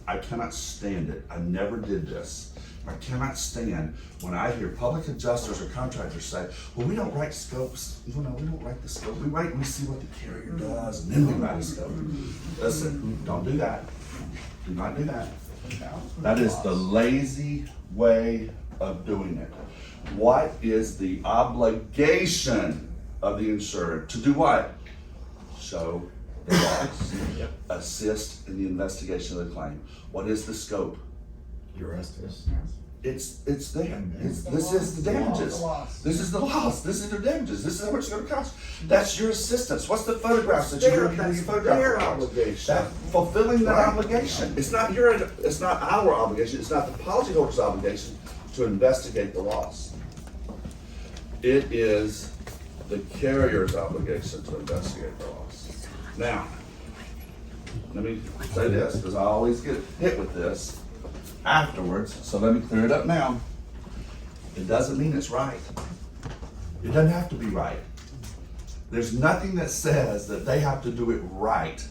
I cannot stand it. I never did this. I cannot stand when I hear public adjusters or contractors say, well, we don't write scopes. You know, we don't write the scope. We see what the carrier does, and then we write a scope. Listen, don't do that. Do not do that. That is the lazy way of doing it. What is the obligation of the insured? To do what? Show the loss. Assist in the investigation of the claim. What is the scope? Your estimate. It's there. This is the damages. This is the loss. This is the damages. This is how much it's going to cost. That's your assistance. What's the photographs that you're going to do? Your photograph their reports? obligation. That fulfilling that obligation. It's not our obligation. It's not the policyholder's obligation to investigate the loss. It is the carrier's obligation to investigate the loss. Now, let me say this, because I always get hit with this afterwards, so let me clear it up now. It doesn't mean it's right. It doesn't have to be right. There's nothing that says that they have to do it right.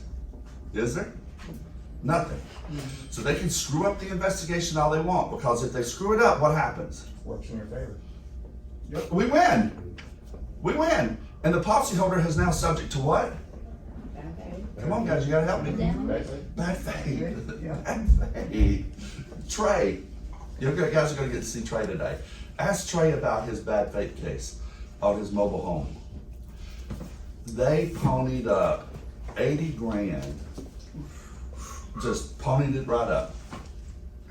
Is there? Nothing. So they can screw up the investigation all they want, because if they screw it up, what happens? Works in your favor. We win. We win. And the policyholder is now subject to what? Come on, guys, you gotta help me. Bad faith. Bad faith. Trey, you guys are gonna get to see Trey today. Ask Trey about his bad faith case on his mobile home. They ponied up 80 grand. Just ponied it right up.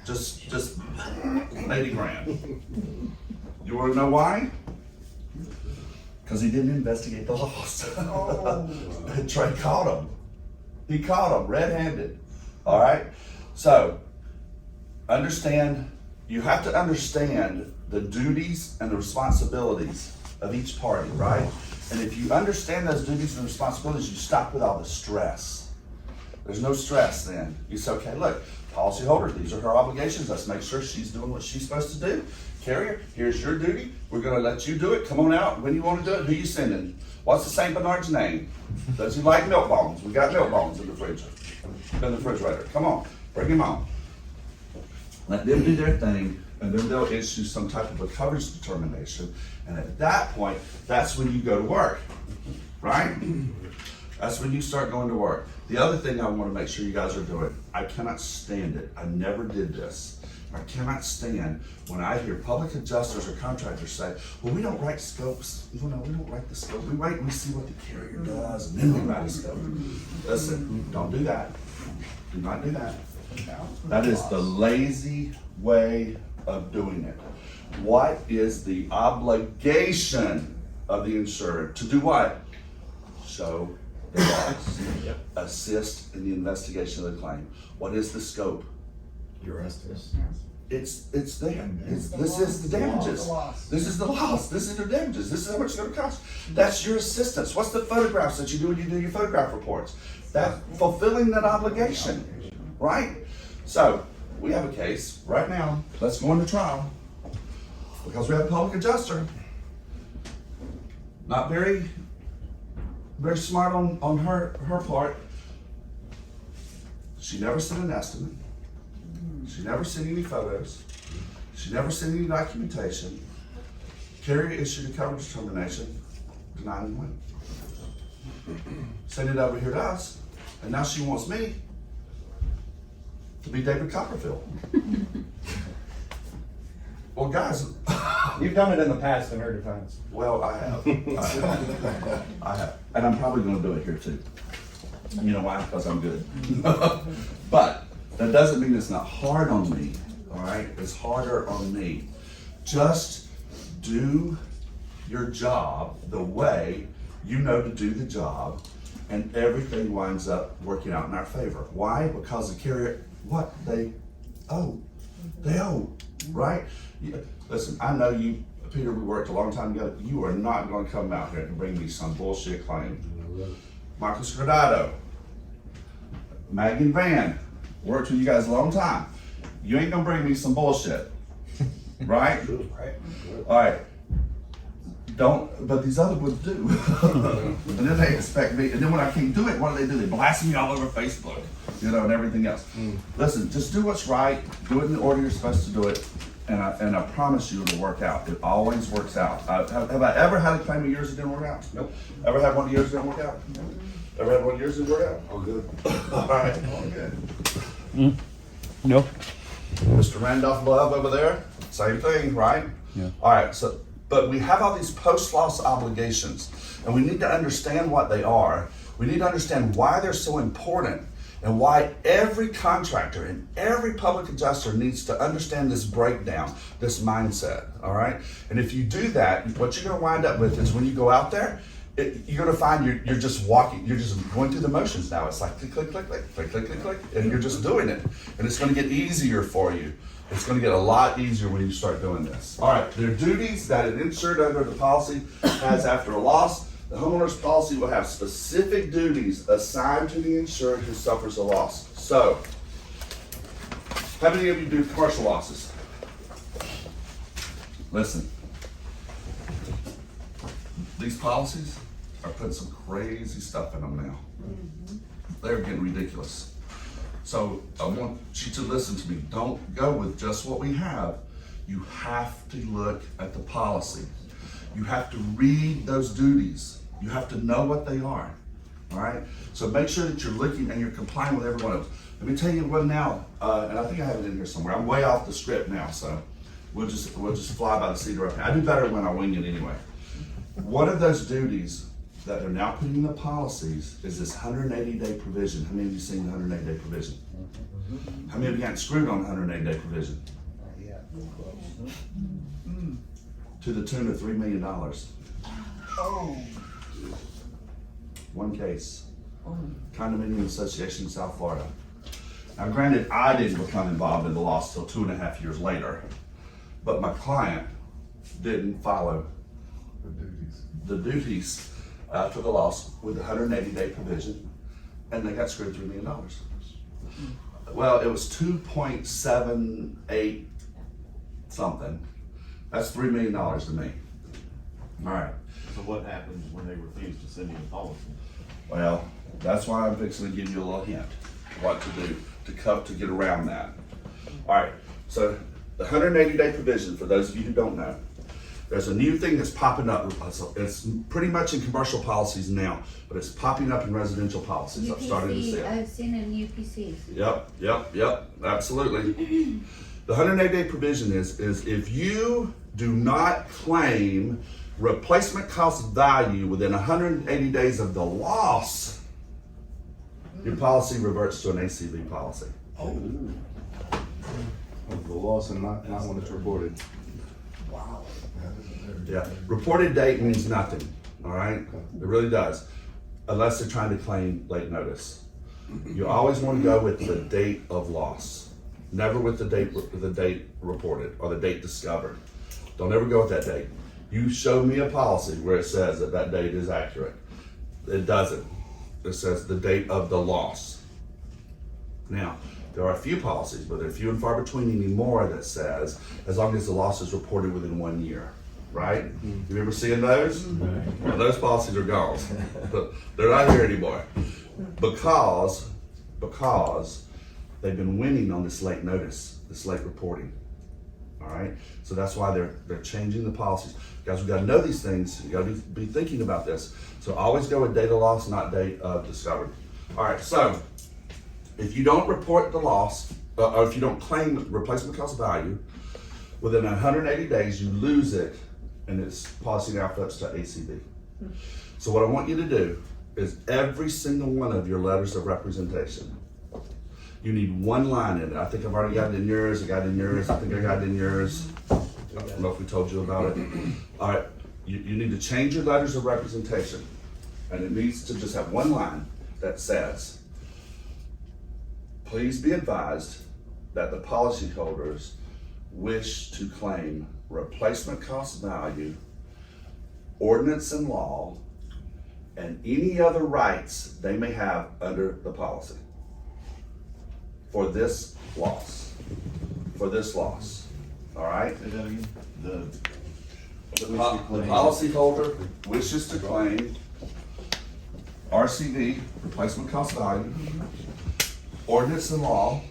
Just 80 grand. You wanna know why? Because he didn't investigate the loss. Trey caught him. He caught him red-handed. All right? So, you have to understand the duties and the responsibilities of each party, right? And if you understand those duties and responsibilities, you stop with all the stress. There's no stress then. You say, okay, look, policyholder, these are her obligations. Let's make sure she's doing what she's supposed to do. Carrier, here's your duty. We're gonna let you do it. Come on out. When you wanna do it, who you sending? What's the St. Bernard's name? Does he like milk bones? We got milk bones in the refrigerator. Come on, bring him on. Let them do their thing, and then they'll issue some type of a coverage determination. And at that point, that's when you go to work, right? That's when you start going to work. The other thing I wanna make sure you guys are doing, I cannot stand it. I never did this. I cannot stand when I hear public adjusters or contractors say, well, we don't write scopes. You know, we don't write the scope. We see what the carrier does, and then we write a scope. Listen, don't do that. Do not do that. That is the lazy way of doing it. What is the obligation of the insured? To do what? Show the loss. Assist in the investigation of the claim. What is the scope? Your estimate. It's there. This is the damages. This is the loss. This is the damages. This is how much it's going to cost. That's your assistance. What's the photographs that you do when you do your photograph reports? That fulfilling that obligation, right? So we have a case right now. Let's go into trial because we have a public adjuster. Not very smart on her part. She never sent an estimate. She never sent any photos. She never sent any documentation. Carrier issued a coverage determination, denying win. Sent it over here to us, and now she wants me to be David Copperfield. Well, guys, You've done it in the past in her defense. well, I have. I have. And I'm probably going to do it here too. You know why? Because I'm good. But that doesn't mean it's not hard on me, all right? It's harder on me. Just do your job the way you know to do the job, and everything winds up working out in our favor. Why? Because the carrier, what? They owe, right? Listen, I know you, Peter, we worked a long time together. You are not going to come out here and bring me some bullshit claim. Michael Scrodado, Megan Van, worked with you guys a long time. You ain't gonna bring me some bullshit, right? All right. But these other ones do. And then they expect me, and then when I can't do it, what do? They blast me all over Facebook. you know, and everything else. Listen, just do what's right, do it in the order you're supposed to do it, and I promise you it'll work out. It always works out. Have I ever had a claim of yours that didn't work out? Nope. Ever had one of yours that didn't work out? Ever had one of yours that didn't work out? Oh, good. All right, all good. No. Mr. Randolph Love over there, same thing, right? Yeah. All right, so, but we have all these post-loss obligations, and we need to understand what they are. We need to understand why they're so important, and why every contractor and every public adjuster needs to understand this breakdown, this mindset, all right? And if you do that, what you're gonna wind up with is when you go out there, you're gonna find you're just walking, you're just going through the motions now. It's like click, click, click, click, click, click, click, click, and you're just doing it. And it's gonna get easier for you. It's gonna get a lot easier when you start doing this. All right, there are duties that an insured under the policy has after a loss. The homeowner's policy will have specific duties assigned to the insured who suffers a loss. So, how many of you do commercial losses? Listen, these policies are putting some crazy stuff in them now. They're getting ridiculous. So I want you to listen to me. Don't go with just what we have. You have to look at the policy. You have to read those duties. You have to know what they are. All right? So make sure that you're looking and you're complying with every one of them. Let me tell you one now, and I think I have it in here somewhere. I'm way off the script now, so we'll just fly by the seat of our pants. I do better when I wing it anyway. One of those duties that they're now putting in the policies is this 180-day provision. How many of you seen the 180-day provision? How many of you got screwed on the 180-day provision? To the tune of $3 million. One case. Condominium Association in South Florida. Now granted, I didn't become involved in the loss till 2.5 years later, but my client didn't follow the duties after the loss with the 180-day provision, and they got screwed $3 million. Well, it was 2.78 something. That's $3 million to me. All right. So what happens when they refuse to send you a policy? Well, that's why I'm fixing to give you a little hint what to do to get around that. All right. So the 180-day provision, for those of you who don't know, there's a new thing that's popping up. It's pretty much in commercial policies now, but it's popping up in residential policies. I've started to see it. I've seen it in UPCs. Yep, absolutely. The 180-day provision is if you do not claim replacement cost value within 180 days of the loss, your policy reverts to an ACV policy. The loss and not when it's reported. Yeah, reported date means nothing, all right? It really does, unless they're trying to claim late notice. You always want to go with the date of loss, never with the date reported or the date discovered. Don't ever go with that date. You show me a policy where it says that date is accurate. It doesn't. It says the date of the loss. Now, there are a few policies, but they're few and far between anymore that says as long as the loss is reported within 1 year. Right? You ever seen those? Well, those policies are gone. They're not here anymore. Because they've been winning on this late notice, this late reporting. All right? So that's why they're changing the policies. Guys, we gotta know these things. You gotta be thinking about this. So always go with date of loss, not date of discovery. All right, so if you don't report the loss, or if you don't claim replacement cost value, within 180 days, you lose it, and its policy now flips to ACV. So what I want you to do is every single one of your letters of representation, you need one line in it. I think I've already got it in yours, I got it in yours, I think I got it in yours. I don't know if we told you about it. All right, you need to change your letters of representation, and it needs to just have one line that says, please be advised that the policyholders wish to claim replacement cost value, ordinance and law, and any other rights they may have under the policy for this loss. All right? Say that again? The policyholder wishes to claim RCV, replacement cost value, ordinance and law,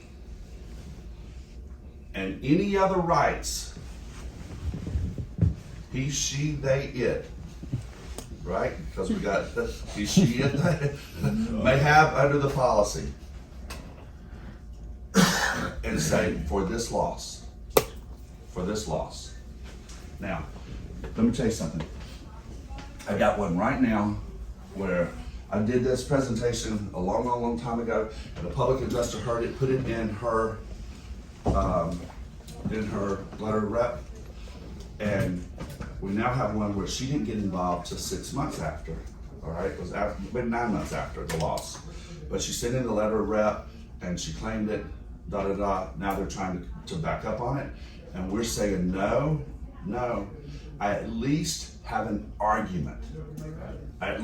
and any other rights, he, she, they, it, right? Because we got the he, she, it, they, may have under the policy. And say, for this loss. For this loss. Now, let me tell you something. I got one right now where I did this presentation a long time ago, and a public adjuster heard it, put it in her letter of rep, and we now have one where she didn't get involved till 6 months after. All right, it was after, maybe 9 months after the loss, but she sent in the letter of rep, and she claimed it. Now they're trying to back up on it, and we're saying no. I at least have an argument. Right?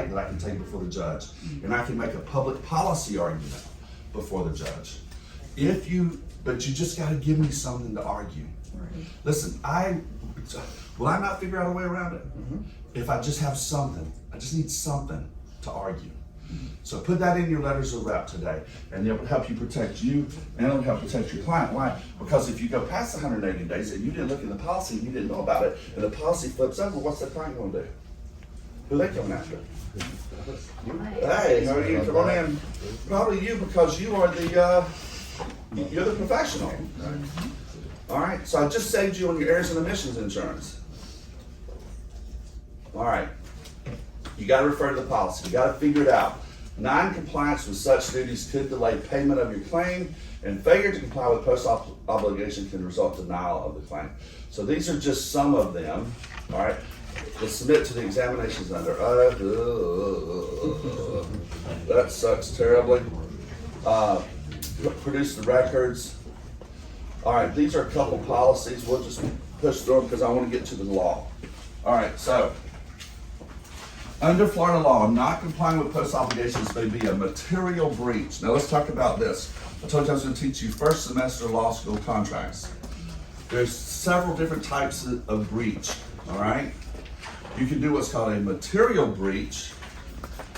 That I can take before the judge, and I can make a public policy argument before the judge. But you just got to give me something to argue. Listen, will I not figure out a way around it? If I just have something, I just need something to argue. So put that in your letters of rep today, and it will help you protect you, and it'll help protect your client. Why? Because if you go past 180 days and you didn't look in the policy, and you didn't know about it, and the policy flips over, what's the client going to do? Who are they coming after? Hey, how are you? Come on in. Probably you, because you are you're the professional. All right. So I just saved you on your errors and omissions insurance. All right. You got to refer to the policy. You got to figure it out. Non-compliance with such duties could delay payment of your claim, and failure to comply with post-op obligation can result in denial of the claim. So these are just some of them. All right. To submit to the examinations under. That sucks terribly. Produce the records. All right. These are a couple policies. We'll just push through them because I want to get to the law. All right. So. Under Florida law, not complying with post obligations may be a material breach. Now let's talk about this. I told you I was going to teach you first semester law school contracts. There's several different types of breach, all right? You can do what's called a material breach.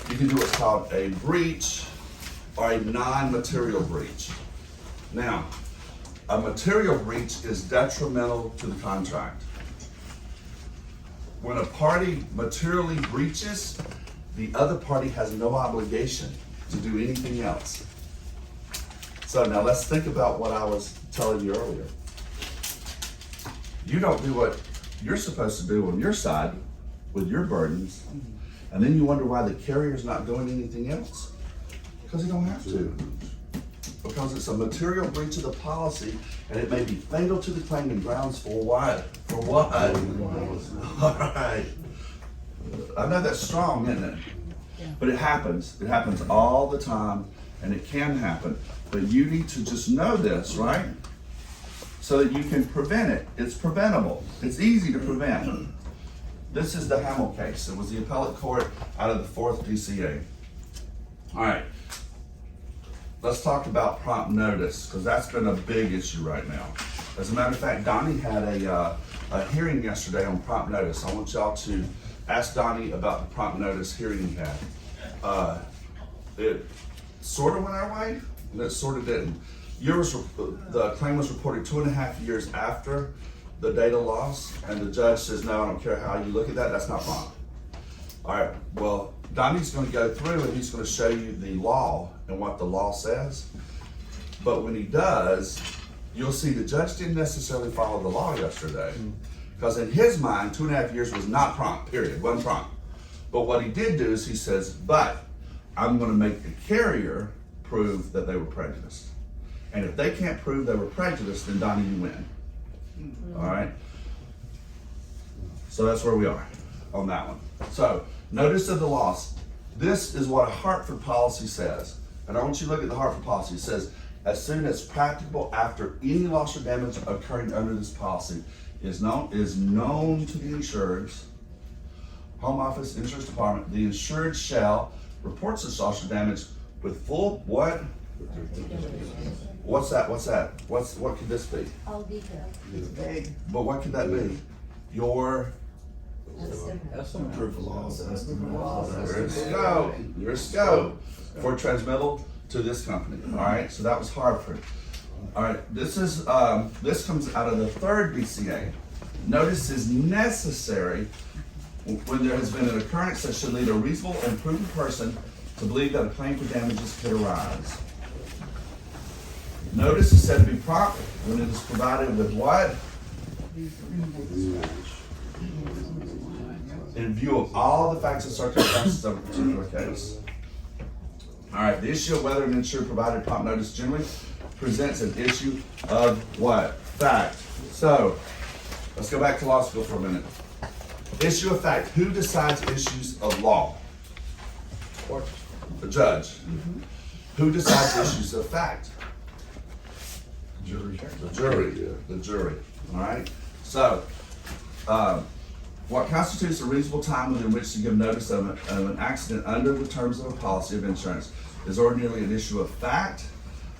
You can do what's called a breach or a non-material breach. Now, a material breach is detrimental to the contract. When a party materially breaches, the other party has no obligation to do anything else. So now let's think about what I was telling you earlier. You don't do what you're supposed to do on your side with your burdens, and then you wonder why the carrier's not doing anything else. Because he don't have to. Because it's a material breach of the policy, and it may be fatal to the claim and grounds for what? For what? All right. I know that's strong, isn't it? Yeah. But it happens. It happens all the time, and it can happen. But you need to just know this, right? So that you can prevent it. It's preventable. It's easy to prevent. This is the Hamill case. It was the appellate court out of the 4th DCA. All right. Let's talk about prompt notice, because that's been a big issue right now. As a matter of fact, Donnie had a hearing yesterday on prompt notice. I want y'all to ask Donnie about the prompt notice hearing he had. It sort of went our way, and it sort of didn't. The claim was reported 2.5 years after the date of loss, and the judge says, no, I don't care how you look at that, that's not prompt. All right, well, Donnie's going to go through and he's going to show you the law and what the law says. But when he does, you'll see the judge didn't necessarily follow the law yesterday. Because in his mind, 2.5 years was not prompt, period, wasn't prompt. But what he did do is he says, but I'm going to make the carrier prove that they were prejudiced. And if they can't prove they were prejudiced, then Donnie, you win. All right? So that's where we are on that one. So, notice of the loss. This is what a Hartford policy says. And I want you to look at the Hartford policy. It says, as soon as practicable after any loss or damage occurring under this policy is known to the insureds, home office, insurance department, the insured shall report such loss or damage with full what? What's that? What could this be? All details. But what could that be? Your Proof of loss estimate. Your scope for transmittal to this company, all right? So that was Hartford. All right, this comes out of the third BCA. Notice is necessary when there has been an occurrence that should lead a reasonable and prudent person to believe that a claim for damages could arise. Notice is said to be proper when it is provided with what? In view of all the facts and circumstances of a particular case. All right, the issue of whether an insured provided prompt notice generally presents an issue of what? Fact. So, let's go back to law school for a minute. Issue of fact. Who decides issues of law? The judge. Who decides issues of fact? Jury. The jury. The jury. All right. So, what constitutes a reasonable time within which to give notice of an accident under the terms of a policy of insurance is ordinarily an issue of fact.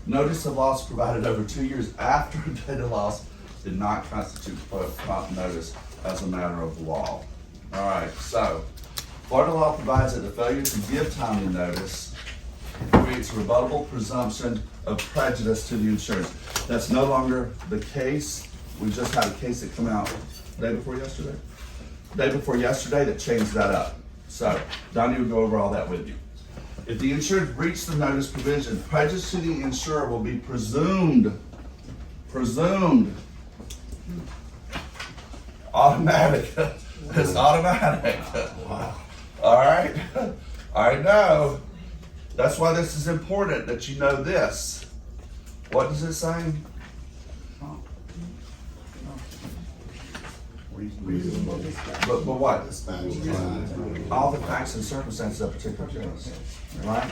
Notice of loss provided over 2 years after a date of loss did not constitute prompt notice as a matter of law. All right. So, Florida law provides that the failure to give timely notice creates a rebuttable presumption of prejudice to the insurance. That's no longer the case. We just had a case that came out day before yesterday that changed that up. So Donnie will go over all that with you. If the insured breached the notice provision, prejudice to the insurer will be presumed, automatic. It's automatic. Wow. All right. I know. That's why this is important that you know this. What does it say? But what? All the facts and circumstances of a particular case, right?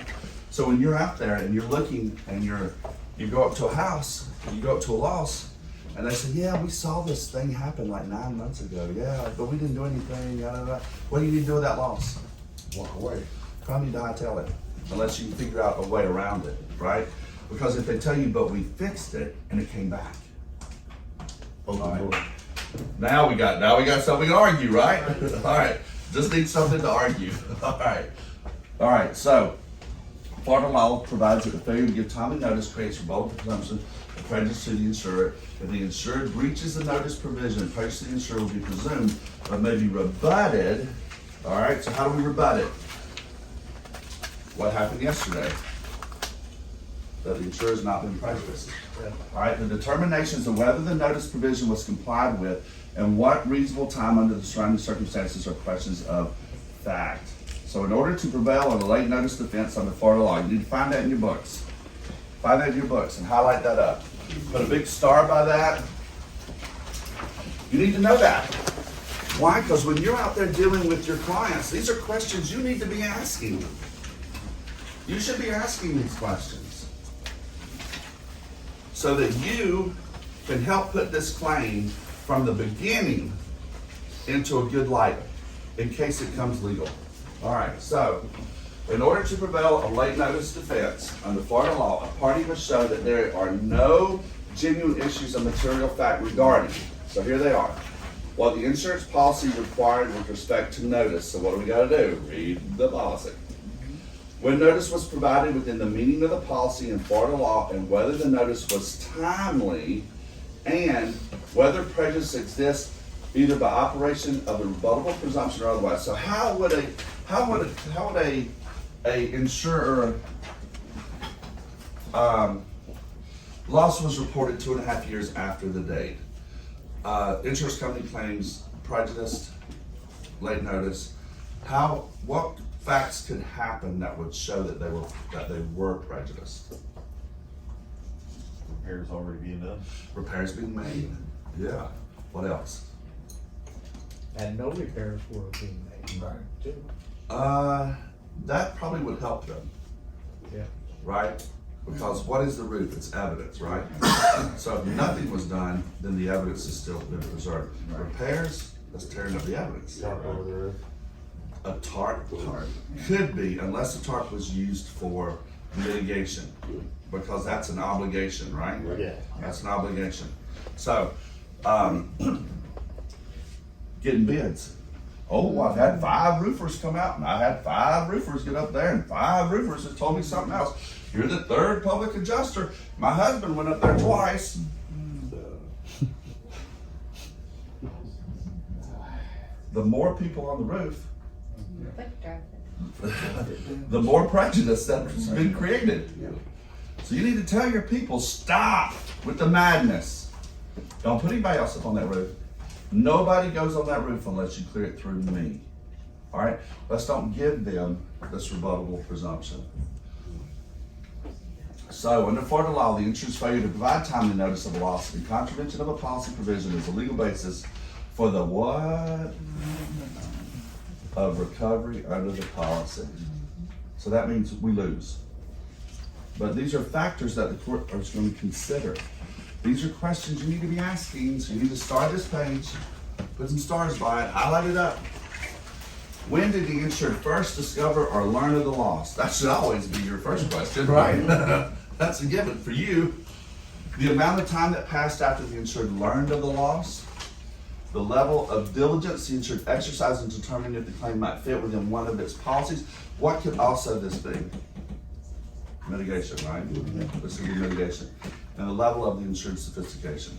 So when you're out there and you're looking and you go up to a house, you go up to a loss, and they say, yeah, we saw this thing happen like 9 months ago. Yeah, but we didn't do anything. Yada, yada. What do you need to do with that loss? Walk away. Come, you die, tell it, unless you can figure out a way around it, right? Because if they tell you, but we fixed it and it came back. Open All door. right. Now we got something to argue, right? All right, just need something to argue. All right. So, Florida law provides that the failure to give timely notice creates rebuttable presumption of prejudice to the insurer. If the insured breaches the notice provision, prejudice to the insurer will be presumed, but may be rebutted. All right. So, how do we rebut it? What happened yesterday? That the insurer has not been prejudiced. All right, the determinations of whether the notice provision was complied with and what reasonable time under the surrounding circumstances are questions of fact. So in order to prevail on a late notice defense under Florida law, you need to find that in your books. Find that in your books and highlight that up. Put a big star by that. You need to know that. Why? Because when you're out there dealing with your clients, these are questions you need to be asking. You should be asking these questions, so that you can help put this claim from the beginning into a good light in case it comes legal. All right, so in order to prevail a late notice defense under Florida law, a party must show that there are no genuine issues of material fact regarding. So here they are. What the insurance policy required with respect to notice. So what do we got to do? Read the policy. When notice was provided within the meaning of the policy in Florida law, and whether the notice was timely, and whether prejudice exists either by operation of a rebuttable presumption or otherwise. So how would a insurer loss was reported 2.5 years after the date? Insurance company claims prejudiced, late notice. What facts could happen that would show that they were prejudiced? Repairs already being done. Repairs being made. Yeah. What else? And no repairs were being made. Right. Too. That probably would help them, Yeah. right? Because what is the roof? It's evidence, right? So if nothing was done, then the evidence is still been preserved. Repairs, that's tearing up the evidence. Top over the roof. A tarp could be, unless the tarp was used for mitigation, because that's an obligation, right? Yeah. That's an obligation. So, getting bids. Oh, I've had 5 roofers come out, and I had 5 roofers get up there, and 5 roofers have told me something else. You're the 3rd public adjuster. My husband went up there twice. The more people on the roof, the more prejudice that's been created. So you need to tell your people, stop with the madness. Don't put anybody else up on that roof. Nobody goes on that roof unless you clear it through me. All right? Let's don't give them this rebuttable presumption. So, under Florida law, the insurance failure to provide timely notice of a loss in contravention of a policy provision is a legal basis for the what? Of recovery under the policy. So that means we lose. But these are factors that the court is going to consider. These are questions you need to be asking, so you need to start this page, put some stars by it, highlight it up. When did the insured first discover or learn of the loss? That should always be your first question. Right. That's a given for you. The amount of time that passed after the insured learned of the loss, the level of diligence the insured exercised in determining if the claim might fit within one of its policies. What could also this be? Mitigation, right? This would be mitigation. And the level of the insured sophistication.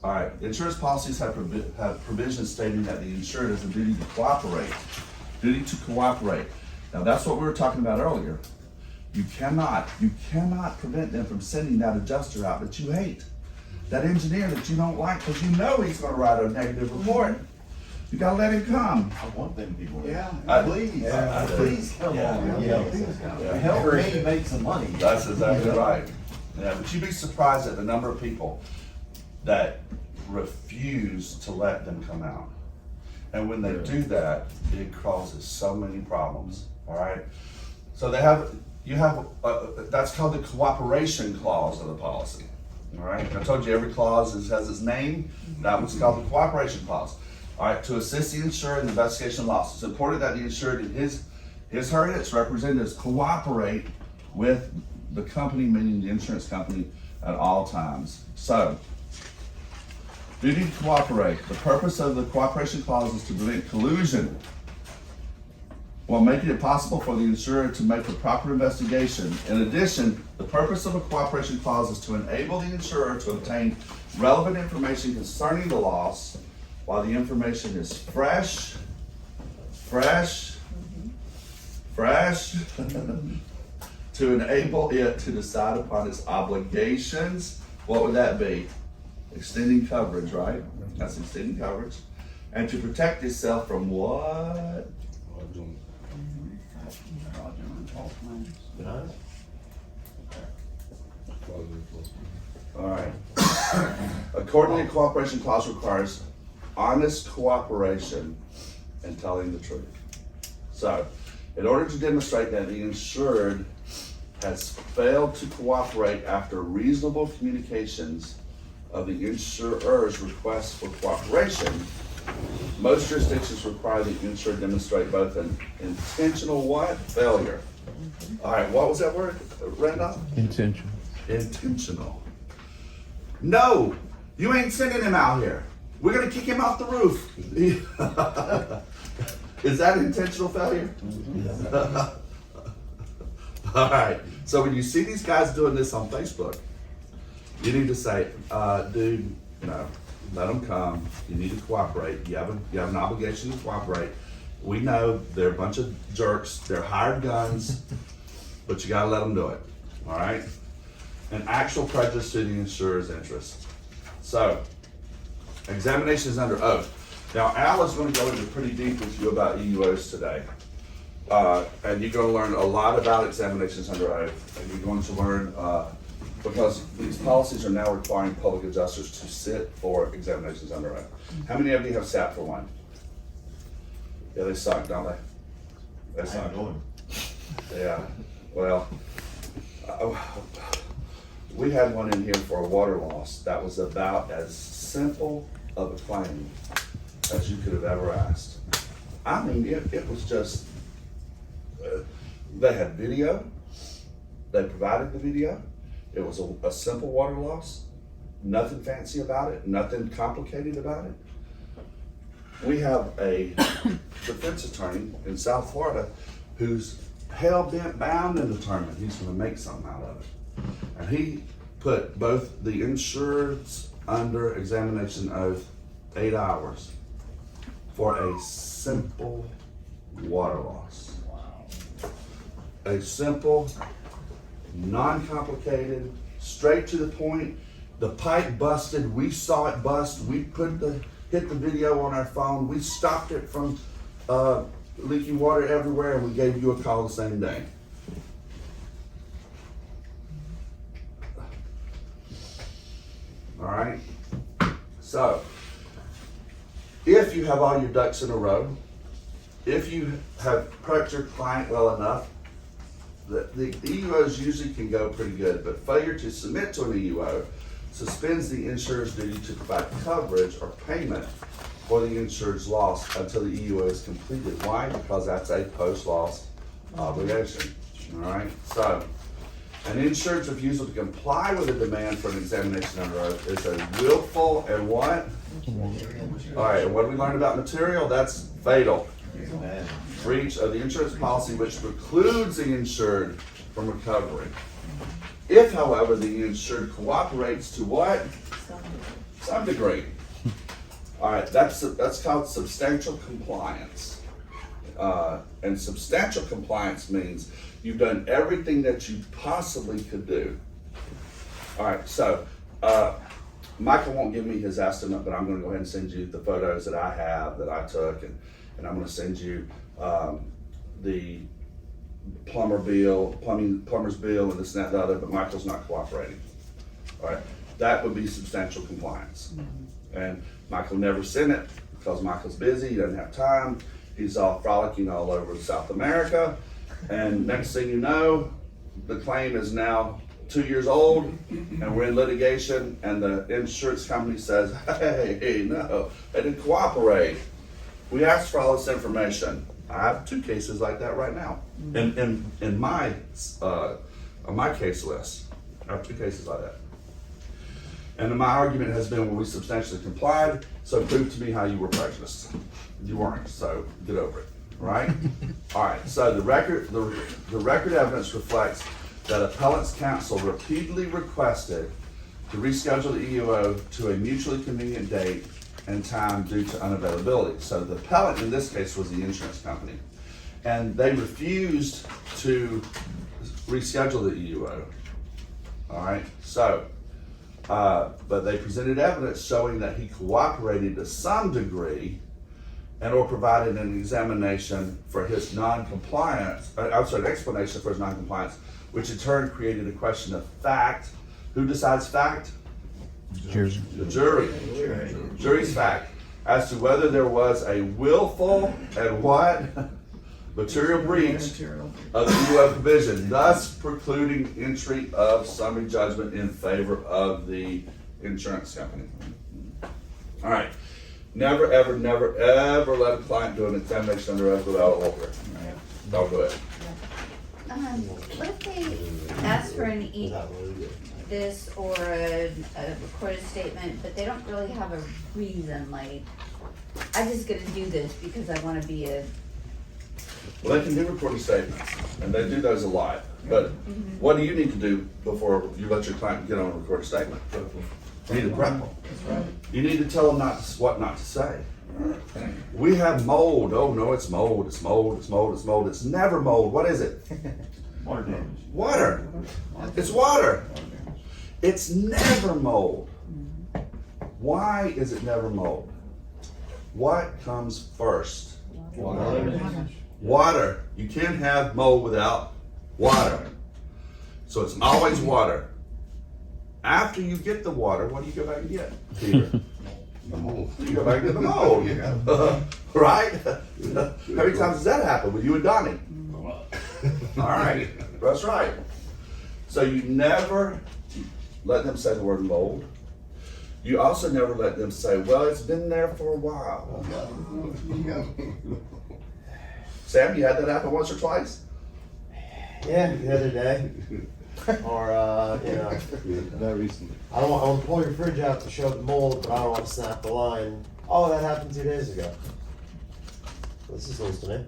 All right, insurance policies have provisions stating that the insured has a duty to cooperate. Duty to cooperate. Now that's what we were talking about earlier. You cannot prevent them from sending that adjuster out that you hate. That engineer that you don't like because you know he's gonna write a negative report. You gotta let him come. I want them people. Please. Please come on. Help me make some money. That's exactly right. Yeah, but you'd be surprised at the number of people that refuse to let them come out. And when they do that, it causes so many problems, all right? So that's called the cooperation clause of the policy, all right? I told you every clause has its name. That one's called the cooperation clause. All right, to assist the insured in the investigation of loss. It's important that the insured and his, her, and its representatives cooperate with the company, meaning the insurance company, at all times. So, duty to cooperate. The purpose of the cooperation clause is to prevent collusion while making it possible for the insurer to make a proper investigation. In addition, the purpose of a cooperation clause is to enable the insurer to obtain relevant information concerning the loss while the information is fresh, to enable it to decide upon its obligations. What would that be? Extending coverage, right? That's extending coverage. And to protect itself from what? All right. Accordingly, a cooperation clause requires honest cooperation and telling the truth. So, in order to demonstrate that the insured has failed to cooperate after reasonable communications of the insurer's request for cooperation, most jurisdictions require the insured demonstrate both an intentional what? Failure. All right, what was that word, Randolph? Intentional. Intentional. No, you ain't sending him out here. We're gonna kick him off the roof. Is that intentional failure? All right, so when you see these guys doing this on Facebook, you need to say, dude, no, let them come. You need to cooperate. You have an obligation to cooperate. We know they're a bunch of jerks. They're hired guns, but you gotta let them do it, all right? An actual prejudice to the insurer's interest. So, examination is under oath. Now, Al is going to go into pretty deep with you about EUOs today. And you're going to learn a lot about examinations under oath. And you're going to learn, because these policies are now requiring public adjusters to sit for examinations under oath. How many of you have sat for one? Yeah, they suck, don't they? They I suck. ain't going. Yeah, well, we had one in here for a water loss that was about as simple of a claim as you could have ever asked. I mean, it was just, they had video, they provided the video. It was a simple water loss, nothing fancy about it, nothing complicated about it. we have a defense attorney in South Florida who's hell-bent bound and determined he's gonna make something out of it. And he put both the insureds under examination oath 8 hours for a simple water loss. A simple, non-complicated, straight to the point. The pipe busted, we saw it bust, we hit the video on our phone, we stopped it from leaking water everywhere, and we gave you a call the same day. All right? So, if you have all your ducks in a row, if you have prepped your client well enough, the EUOs usually can go pretty good, but failure to submit to an EUO suspends the insurer's duty to provide coverage or payment for the insured's loss until the EUO is completed. Why? Because that's a post-loss obligation. All right? So, an insured's refusal to comply with a demand for an examination under oath is a willful and what? All right, and what do we learn about material? That's fatal. Breach of the insurance policy which precludes the insured from recovery. If, however, the insured cooperates to what? Some degree. All right, that's called substantial compliance. And substantial compliance means you've done everything that you possibly could do. All right, so Michael won't give me his estimate, but I'm gonna go ahead and send you the photos that I have that I took, and I'm gonna send you the plumber's bill and this and that and the other, but Michael's not cooperating. All right, that would be substantial compliance. And Michael never sent it because Michael's busy, he doesn't have time. He's all frolicking all over South America. And next thing you know, the claim is now 2 years old and we're in litigation, and the insurance company says, hey, no, they didn't cooperate. We asked for all this information. I have 2 cases like that right now in my on my case list. I have 2 cases like that. And my argument has been, well, we substantially complied, so prove to me how you were prejudiced. You weren't, so get over it, right? All right, so the record evidence reflects that appellant's counsel repeatedly requested to reschedule the EUO to a mutually convenient date and time due to unavailability. So the appellant in this case was the insurance company, and they refused to reschedule the EUO. All right, so, but they presented evidence showing that he cooperated to some degree and or provided an examination for his non-compliance, an explanation for his non-compliance, which in turn created a question of fact. Who decides fact? Jury. The jury. Jury's fact as to whether there was a willful and what? Material breach of the EUO provision, thus precluding entry of summary judgment in favor of the insurance company. All right. Never, ever, never, ever let a client do an examination under oath without an order. Don't do it. What if they ask for this or a recorded statement, but they don't really have a reason, like, I'm just gonna do this because I wanna be a... Well, they can do recorded statements, and they do those a lot. But what do you need to do before you let your client get on a recorded statement? You need to prep them. You need to tell them what not to say. We have mold. Oh no, it's mold. It's mold. It's mold. It's mold. It's never mold. What is it? Water damage. Water. It's water. It's never mold. Why is it never mold? What comes first? Water. You can't have mold without water. So it's always water. After you get the water, what do you go back and get, Peter? The mold. You go back and get the mold. Right? How many times does that happen with you and Donnie? All right, that's right. So you never let them say the word mold. You also never let them say, well, it's been there for a while. Sam, you had that happen once or twice? Yeah, the other day. Or, Not recently. I want to pull your fridge out to show the mold, but I don't want to snap the line. Oh, that happened 2 days ago. This is news to me.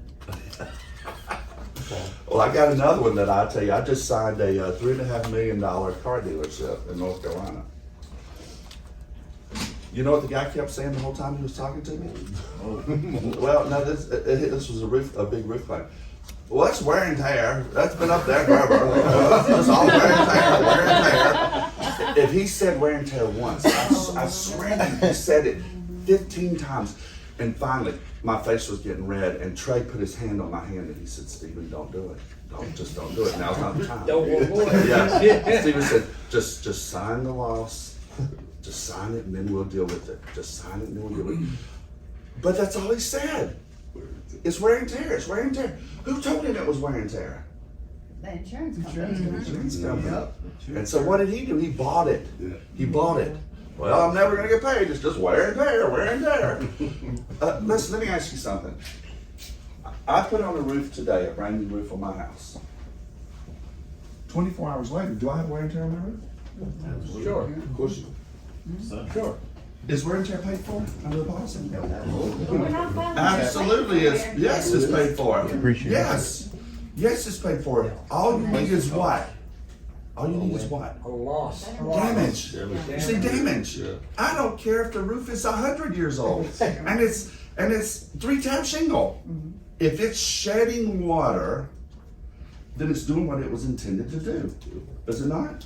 Okay. Well, I got another one that I tell you. I just signed a $3.5 million car dealership in North Carolina. You know what the guy kept saying the whole time he was talking to me? Well, no, this was a big roof claim. Well, that's wear and tear. That's been up there forever. It's all wear and tear, wear and tear. If he said wear and tear once, I swear to you, he said it 15 times. And finally, my face was getting red, and Trey put his hand on my hand, and he said, "Stephen, don't do it. Don't do it. Now's not the time." Don't walk away. Yeah. Stephen said, just sign the loss. Just sign it, and then we'll deal with it. Just sign it, and then we'll deal with it. But that's all he said. It's wear and tear. It's wear and tear. Who told him it was wear and tear? The insurance company. Insurance company. And so what did he do? He bought it. He bought it. Well, I'm never gonna get paid. It's just wear and tear, wear and tear. Listen, let me ask you something. I put on a roof today, a brand new roof on my house. 24 hours later, do I have wear and tear on my roof? Sure, Of course. sure. Is wear and tear paid for under the policy? We're not filing for Absolutely, it. yes, it's paid for. Appreciate it. Yes, it's paid for. All you need is what? All you need is what? A loss. Damage. You see, damage. I don't care if the roof is 100 years old and it's 3-tab shingle. If it's shedding water, then it's doing what it was intended to do. Is it not?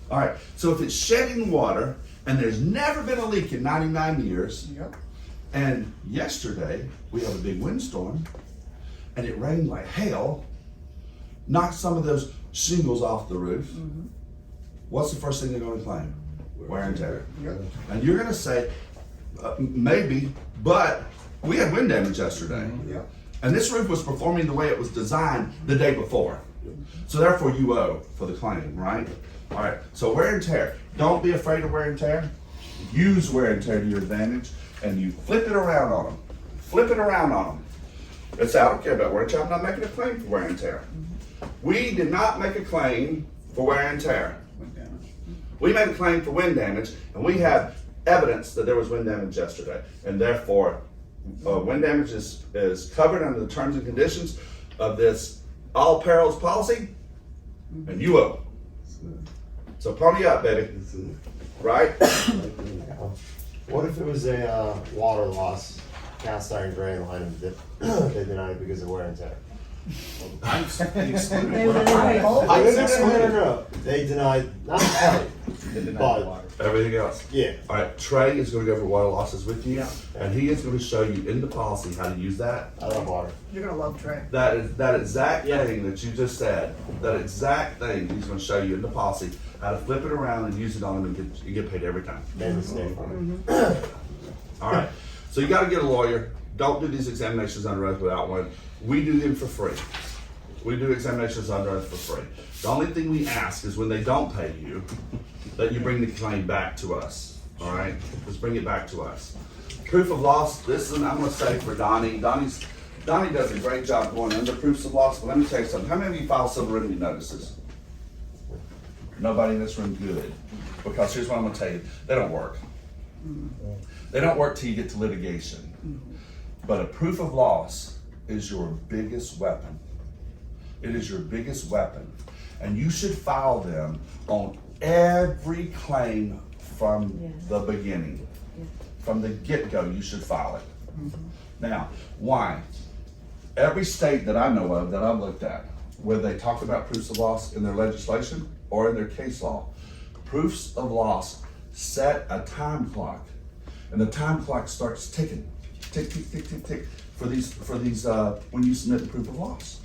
All right. So if it's shedding water and there's never been a leak in 99 years, and yesterday we had a big windstorm and it rained like hell, knocked some of those shingles off the roof, what's the first thing they're going to claim? Wear and tear. And you're going to say, maybe, but we had wind damage yesterday. And this roof was performing the way it was designed the day before. So therefore you owe for the claim, right? All right, so wear and tear. Don't be afraid of wear and tear. Use wear and tear to your advantage, and you flip it around on them. Flip it around on them. It's, I don't care about wear and tear. I'm not making a claim for wear and tear. We did not make a claim for wear and tear. We made a claim for wind damage, and we have evidence that there was wind damage yesterday, and therefore wind damage is covered under the terms and conditions of this all perils policy, and you owe. So pony up, baby. Right? What if it was a water loss, cast iron drain line, and they denied it because of wear and tear? No. They denied, not quite, but, Everything else. yeah. All right, Trey is going to go over water losses with you, and he is going to show you in the policy how to use that. I love water. You're gonna love Trey. That exact thing that you just said, that exact thing, he's going to show you in the policy how to flip it around and use it on them and get paid every time. Made a mistake. All right, so you got to get a lawyer. Don't do these examinations under oath without one. We do them for free. We do examinations under oath for free. The only thing we ask is when they don't pay you, that you bring the claim back to us. All right, just bring it back to us. Proof of loss. This is, I'm going to say for Donnie. Donnie does a great job going under proofs of loss. But let me tell you something. How many of you file civil remedy notices? Nobody in this room. Good. Because here's what I'm going to tell you. They don't work. They don't work till you get to litigation. But a proof of loss is your biggest weapon. It is your biggest weapon. And you should file them on every claim from the beginning. From the get-go, you should file it. Now, why? Every state that I know of, that I've looked at, where they talk about proofs of loss in their legislation or in their case law, proofs of loss set a time clock. And the time clock starts ticking. Tick, tick, tick, tick, tick, for these when you submit the proof of loss.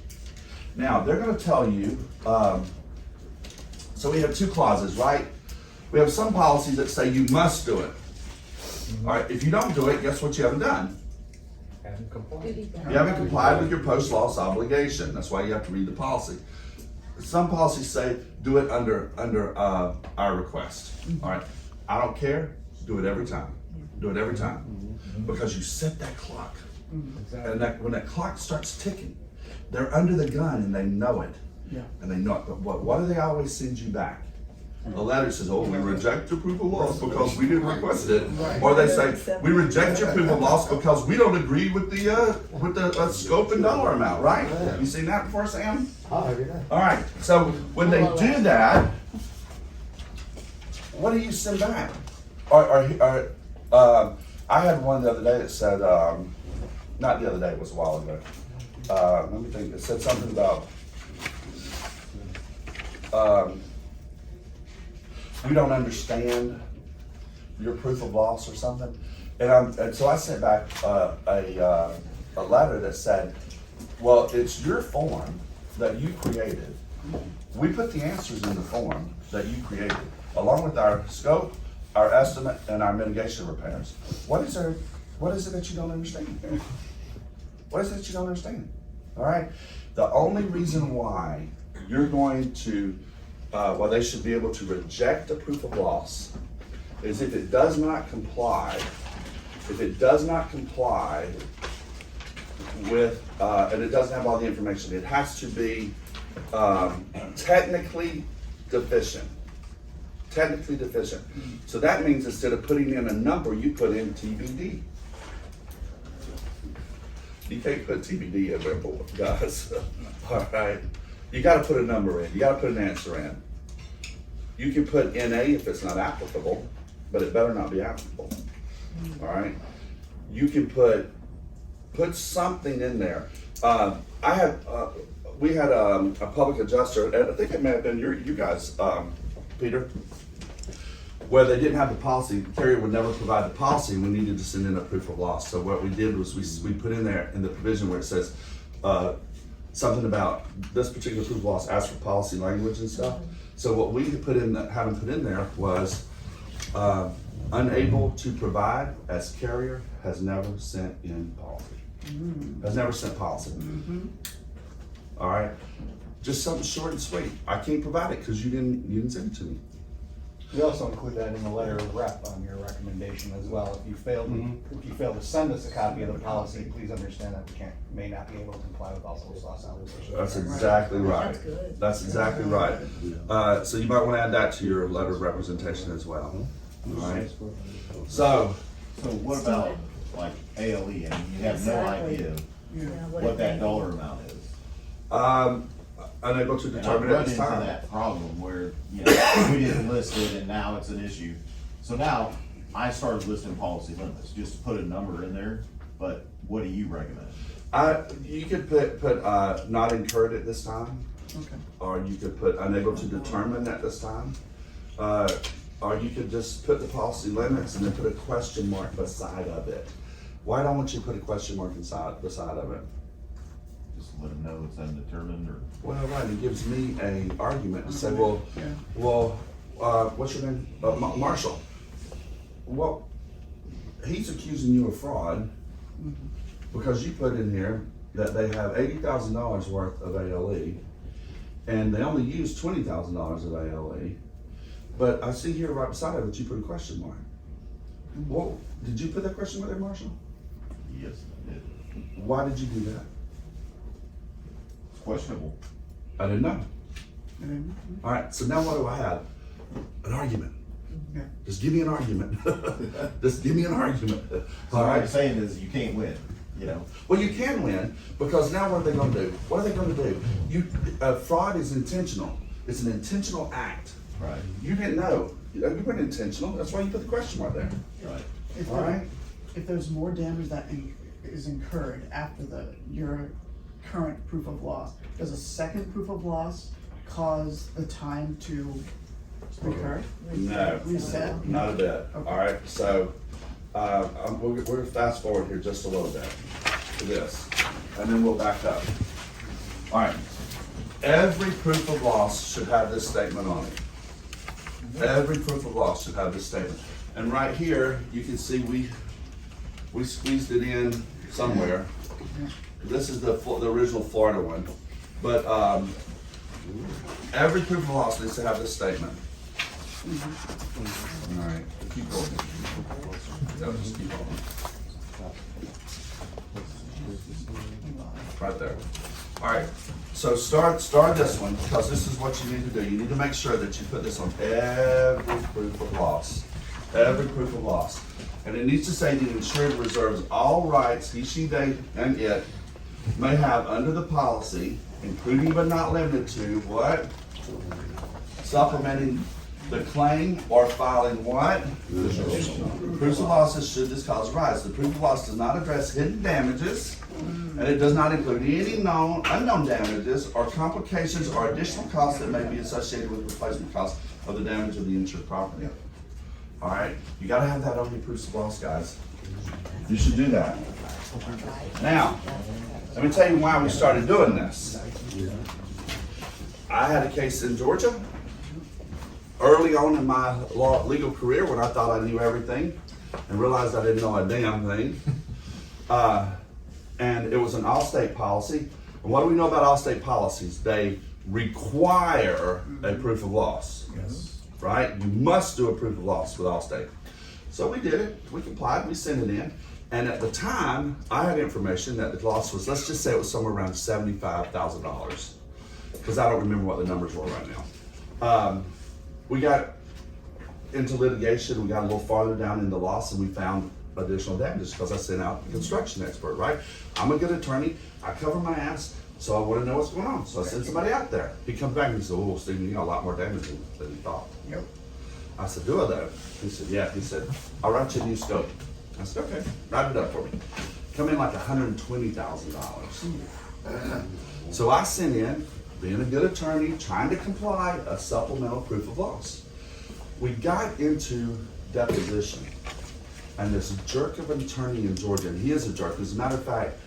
Now, they're gonna tell you, so we have two clauses, right? We have some policies that say you must do it. All right, if you don't do it, guess what you haven't done? Haven't complied. You haven't complied with your post-loss obligation. That's why you have to read the policy. Some policies say do it under our request. All right, I don't care, do it every time. Do it every time. Because you set that clock. And when that clock starts ticking, they're under the gun and they know it. Yeah. And they know it. But what do they always send you back? a letter says, oh, we reject your proof of loss because we didn't request it. Or they say, we reject your proof of loss because we don't agree with the scope and dollar amount, right? You seen that before, Sam? Oh, every day. All right, so when they do that, what do you send back? I had one the other day that said, not the other day, it was a while ago. Let me think, it said something about, we don't understand your proof of loss or something. And so I sent back a letter that said, well, it's your form that you created. We put the answers in the form that you created, along with our scope, our estimate, and our mitigation repairs. What is it that you don't understand? What is it that you don't understand? All right? The only reason why you're going to, well, they should be able to reject a proof of loss is if it does not comply, with, and it doesn't have all the information, it has to be technically deficient. Technically deficient. So that means instead of putting in a number, you put in TBD. You can't put TBD in there, guys. All right. You got to put a number in. You got to put an answer in. You can put NA if it's not applicable, but it better not be applicable. All right. You can put something in there. We had a public adjuster, and I think it may have been you guys, Peter, where they didn't have the policy. The carrier would never provide the policy, and we needed to send in a proof of loss. So what we did was we put in there in the provision where it says something about this particular proof of loss, ask for policy language and stuff. So what we had put in, having put in there was unable to provide as carrier has never sent in policy. Has never sent policy. All right, just something short and sweet. I can't provide it because you didn't send it to me. We also include that in the letter of rep on your recommendation as well. If you fail to send us a copy of the policy, please understand that we may not be able to comply with all those loss obligations. That's exactly right. That's good. That's exactly right. So you might want to add that to your letter of representation as well. All right. So So what about like ALE? I mean, you have no idea what that dollar amount is. unable to And I've determine at run this into time. that problem where, you know, we didn't list it and now it's an issue. So now I started listing policy limits, just to put a number in there, but what do you recommend? You could put not incurred at this time. Okay. Or you could put unable to determine at this time. Or you could just put the policy limits and then put a question mark beside of it. Why don't you put a question mark beside of it? Just let them know it's undetermined or? Well, right, it gives me a argument to say, well, what's your name? Marshall. Well, he's accusing you of fraud because you put in here that they have $80,000 worth of ALE and they only use $20,000 of ALE. But I see here right beside it that you put a question mark. Well, did you put that question mark there, Marshall? Yes, I did. Why did you do that? It's questionable. I didn't know. All right, so now what do I have? An argument. Yeah. Just give me an argument. Just give me an argument. So All what I'm right. saying is you can't win, you know? Well, you can win because now what are they going to do? What are they going to do? Fraud is intentional. It's an intentional act. Right. You didn't know. You weren't intentional. That's why you put the question mark there. Right. If All right. if there's more damage that is incurred after your current proof of loss, does a second proof of loss cause the time to recur? No. Reset? Not a bit. Okay. All right. So we're going to fast forward here just a little bit to this, and then we'll back up. All right. Every proof of loss should have this statement on it. Every proof of loss should have this statement. And right here, you can see we squeezed it in somewhere. This is the original Florida one. But every proof of loss needs to have this statement. All right, keep going. No, just keep going. Right there. All right, so start this one, because this is what you need to do. You need to make sure that you put this on every proof of loss. Every proof of loss. And it needs to say the insured reserves all rights he, she, they, and it may have under the policy, including but not limited to, what? Supplementing the claim or filing what? Proofs of losses should this cause arise. The proof of loss does not address hidden damages, and it does not include any unknown damages or complications or additional costs that may be associated with replacement costs of the damage of the insured property. All right, you gotta have that on your proofs of loss, guys. You should do that. Now, let me tell you why we started doing this. I had a case in Georgia early on in my legal career when I thought I knew everything and realized I didn't know a damn thing. And it was an all-state policy. And what do we know about all-state policies? They require a proof of loss. Yes. Right? You must do a proof of loss with Allstate. So we did it, we complied, we sent it in. And at the time, I had information that the loss was, let's just say it was somewhere around $75,000. Because I don't remember what the numbers were right now. We got into litigation, we got a little farther down in the loss, and we found additional damages because I sent out a construction expert, right? I'm a good attorney, I cover my ass, so I want to know what's going on. So I sent somebody out there. He comes back and he said, oh, Stephen, you got a lot more damage than you thought. Yep. I said, do I though? He said, yeah. He said, I'll write you a new scope. I said, okay, write it up for me. Come in like $120,000. So I sent in, being a good attorney, trying to comply, a supplemental proof of loss. We got into deposition, and this jerk of an attorney in Georgia, and he is a jerk. As a matter of fact,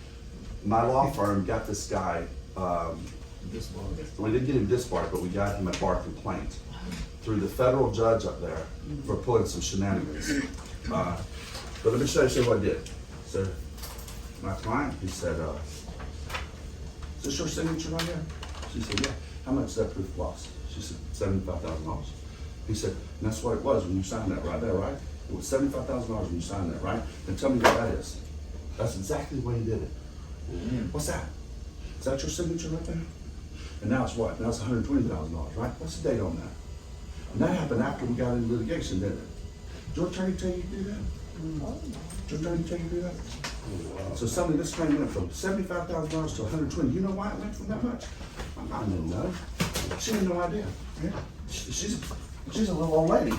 my law firm got this guy, we didn't get him disbarred, but we got him a bar complaint through the federal judge up there for pulling some shenanigans. But let me show you what I did. So my client, he said, is this your signature right here? She said, yeah. How much is that proof of loss? She said, $75,000. He said, and that's what it was when you signed that right there, right? It was $75,000 when you signed that, right? Then tell me what that is. That's exactly the way he did it. What's that? Is that your signature right there? And now it's what? Now it's $120,000, right? What's the date on that? And that happened after we got into litigation, didn't it? Did your attorney tell you to do that? Did your attorney tell you to do that? So suddenly this claim went from $75,000 to $120,000. You know why it went from that much? I didn't know. She had no idea. She's a little old lady.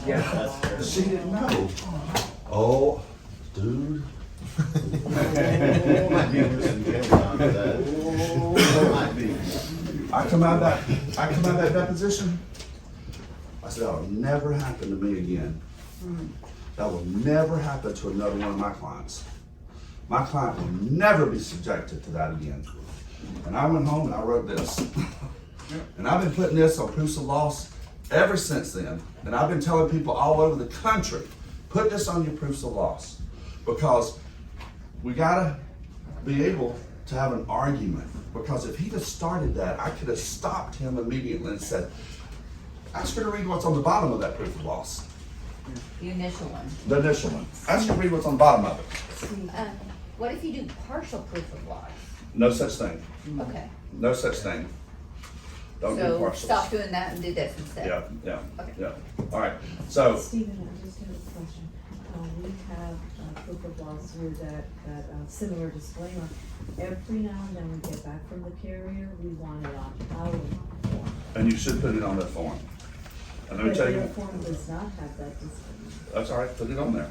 Yeah. She didn't know. Oh, dude. Might be some jail time for that. Might be. I come out of that deposition. I said, that'll never happen to me again. That will never happen to another one of my clients. My client will never be subjected to that again. And I went home and I wrote this. And I've been putting this on proofs of loss ever since then. And I've been telling people all over the country, put this on your proofs of loss. Because we gotta be able to have an argument. Because if he'd have started that, I could have stopped him immediately and said, ask her to read what's on the bottom of that proof of loss. The initial one. The initial one. Ask her to read what's on the bottom of it. What if you do partial proof of loss? No such thing. Okay, No such thing. Don't do so partials. stop doing that and do this instead. Yeah. Okay. All right, so, Stephen, I just have a question. We have proof of loss here that similar disclaimer. Every now and then we get back from the carrier, we want it on our form. and you should put it on that form. And let me But tell their you, form does not have that disclaimer. that's all right, put it on there.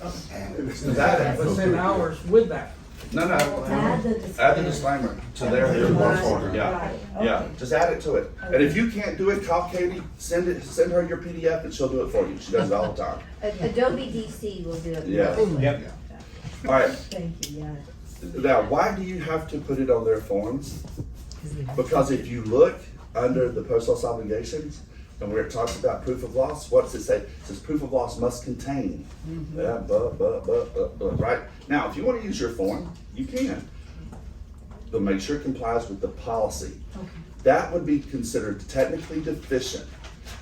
But send ours with that. No, Add the add the disclaimer to their form, yeah. Right, Yeah, okay. just add it to it. And if you can't do it, call Katie, send her your PDF and she'll do it for you. She does it all the time. Adobe DC will do it. Yeah. Yep. All right, Thank you, yeah. now, why do you have to put it on their forms? Because if you look under the post loss obligations, and where it talks about proof of loss, what does it say? It says proof of loss must contain. Yeah, right? Now, if you want to use your form, you can. But make sure it complies with the policy. Okay. That would be considered technically deficient.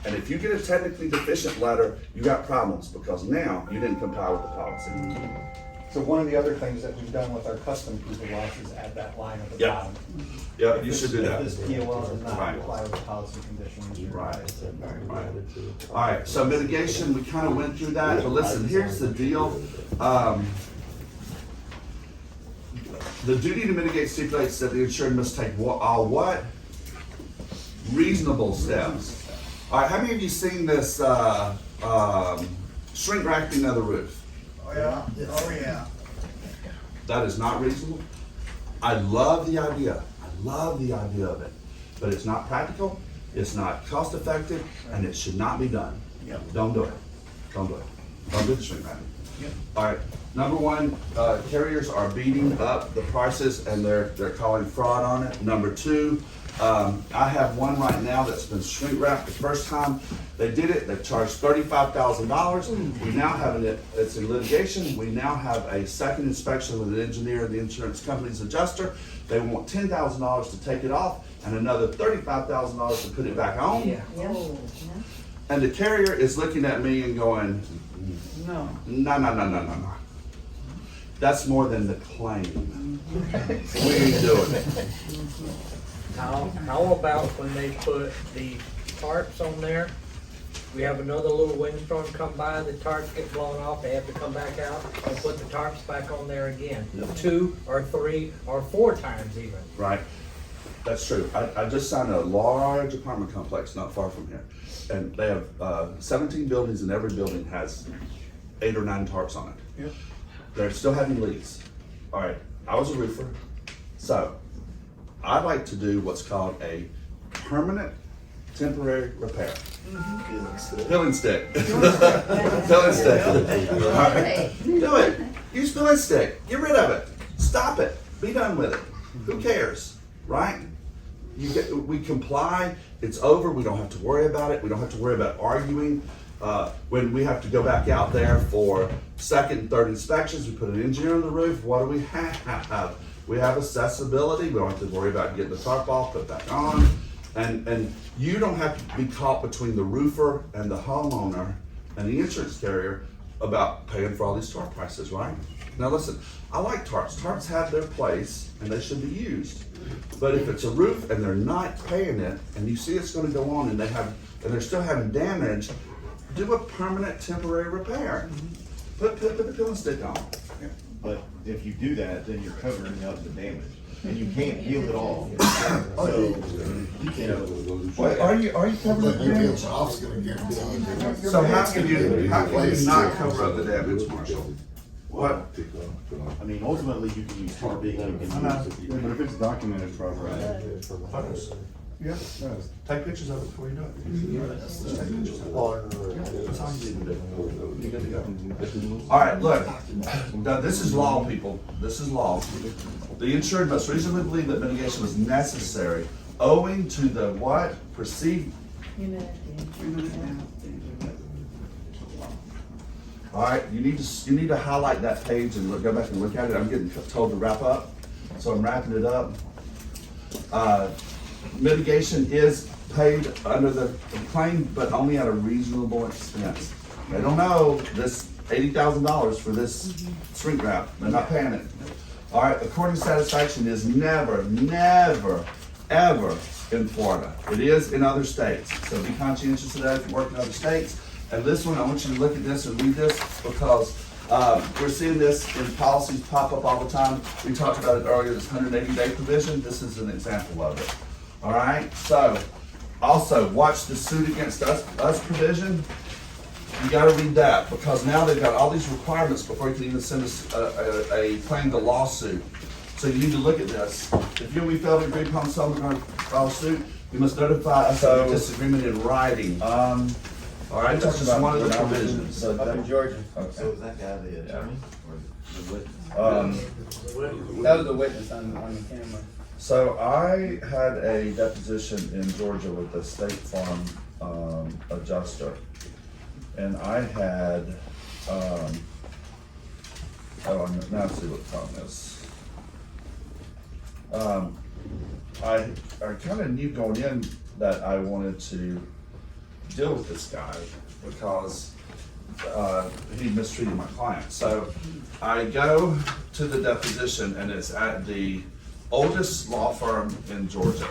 And if you get a technically deficient letter, you got problems because now you didn't comply with the policy. So one of the other things that we've done with our custom proof of loss is add that line at the Yeah. bottom. Yeah, If you this- should do that. If this POL does not Right. comply with the policy conditions, you're Right. right. Alright, so mitigation, we kinda went through that, but listen, here's the deal. The duty to mitigate stipulates that the insured must take what? Reasonable steps. Alright, how many of you seen this, shrink wrapping of the roof? Oh, yeah, oh, yeah. That is not reasonable. I love the idea of it, but it's not practical, it's not cost effective, and it should not be done. Yep. Don't do it, don't do it, don't do the shrink wrapping. Yep. Alright, number one, carriers are beating up the prices and they're calling fraud on it. Number two, I have one right now that's been shrink wrapped the first time they did it, they charged $35,000. We now have it, it's in litigation, we now have a second inspection with an engineer and the insurance company's adjuster. They want $10,000 to take it off and another $35,000 to put it back on. Yeah. And the carrier is looking at me and going, No. no. That's more than the claim. We ain't doing it. How about when they put the tarps on there? We have another little windstorm come by, the tarps get blown off, they have to come back out and put the tarps back on there again. 2 or 3 or 4 times even. Right, that's true. I just signed a large apartment complex not far from here. And they have 17 buildings and every building has 8 or 9 tarps on it. Yep. They're still having leaks. All right, I was a roofer, so I like to do what's called a permanent temporary repair. Pilling stick. Pilling stick. All right, do it. Use pilling stick. Get rid of it. Stop it. Be done with it. Who cares, right? We comply. It's over. We don't have to worry about it. We don't have to worry about arguing. When we have to go back out there for second and third inspections, we put an engineer on the roof. What do we have? We have accessibility. We don't have to worry about getting the tarp off, put back on. And you don't have to be caught between the roofer and the homeowner and the insurance carrier about paying for all these tarp prices, right? Now listen, I like tarps. Tarps have their place and they should be used. But if it's a roof and they're not paying it and you see it's gonna go on and they're still having damage, do a permanent temporary repair. Put the pilling stick on. But if you do that, then you're covering up the damage, and you can't heal it all. So, you know, Wait, are you covering the damage? Off's gonna guarantee. So how can you not cover up the damage, Marshall? What? I mean, ultimately, you can use tarping, you can use. But if it's documented properly. Photos. Yeah. Take pictures of it before you do it. Just take pictures of it. That's all you need to do. You're good to go. All right, look, now, this is law, people. This is law. The insured must reasonably believe that mitigation was necessary owing to the what? Perceived. All right, you need to highlight that page and go back and look at it. I'm getting told to wrap up, so I'm wrapping it up. Mitigation is paid under the claim, but only at a reasonable expense. They don't know this $80,000 for this shrink wrap. They're not paying it. All right, according to satisfaction is never, ever in Florida. It is in other states. So be conscientious of that if you work in other states. And this one, I want you to look at this and read this because we're seeing this in policies pop up all the time. We talked about it earlier, this 180-day provision. This is an example of it. All right, so also watch the suit against us provision. You gotta read that because now they've got all these requirements before you can even send us a claim to lawsuit. So you need to look at this. If you and we fail to agree upon something or file suit, you must notify us of disagreement in writing. All right, that's just one of the provisions. Up in Georgia. So is that guy the attorney or the witness? That was the witness on the camera. So I had a deposition in Georgia with the State Farm adjuster. And I had, now I see what the problem is. I kind of knew going in that I wanted to deal with this guy because he mistreated my client. So I go to the deposition, and it's at the oldest law firm in Georgia.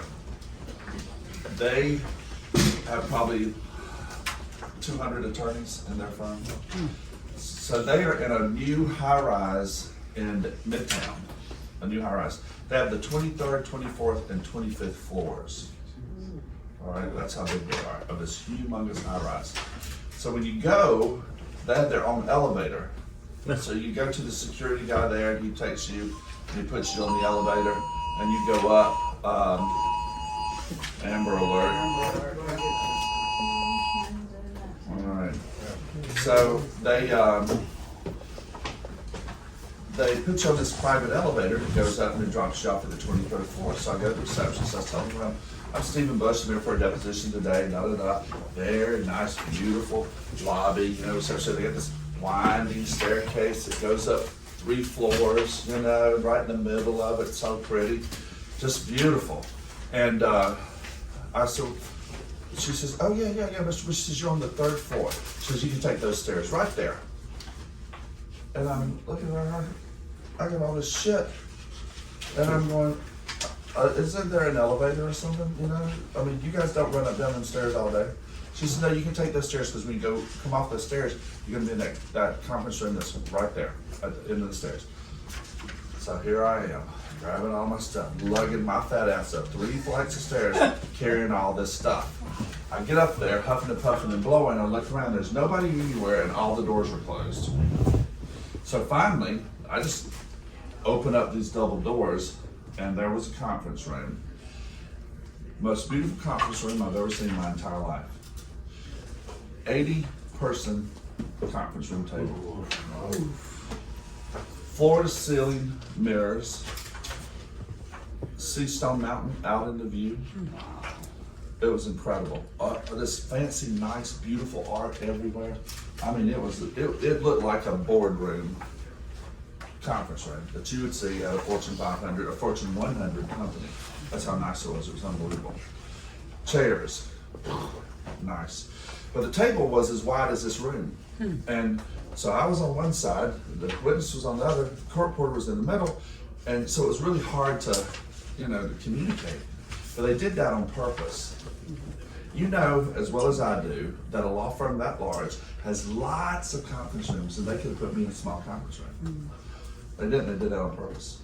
They have probably 200 attorneys in their firm. So they are in a new high-rise in Midtown, a new high-rise. They have the 23rd, 24th, and 25th floors. All right, that's how big they are, of this humongous high-rise. So when you go, they have their own elevator. So you go to the security guy there, and he takes you, and he puts you on the elevator, and you go up, Amber Alert. All right. So they put you on this private elevator that goes up and it drops you off at the 23rd floor. So I go to the receptionist, I tell them, well, I'm Stephen Bush, I'm here for a deposition today, da-da-da. Very nice, beautiful lobby, you know, so they got this winding staircase that goes up 3 floors, you know, right in the middle of it, so pretty, just beautiful. And she says, oh yeah, Mr. Bush says you're on the 3rd floor. She says, you can take those stairs right there. And I'm looking at her, I got all this shit. And I'm going, isn't there an elevator or something, you know? I mean, you guys don't run up down them stairs all day. She said, no, you can take those stairs because when you come off those stairs, you're gonna be in that conference room that's right there at the end of the stairs. So here I am, grabbing all my stuff, lugging my fat ass up 3 flights of stairs, carrying all this stuff. I get up there, huffing and puffing and blowing, I look around, there's nobody anywhere, and all the doors are closed. So finally, I just open up these double doors, and there was a conference room. Most beautiful conference room I've ever seen in my entire life. 80-person conference room table. Floor to ceiling mirrors. See Stone Mountain out in the view. It was incredible. This fancy, nice, beautiful art everywhere. I mean, it looked like a boardroom conference room that you would see at a Fortune 500 or Fortune 100 company. That's how nice it was. It was unbelievable. Chairs, nice. But the table was as wide as this room. And so I was on one side, the witness was on the other, the court reporter was in the middle, and so it was really hard to, to communicate. But they did that on purpose. You know as well as I do that a law firm that large has lots of conference rooms, and they could have put me in a small conference room. They didn't, they did that on purpose.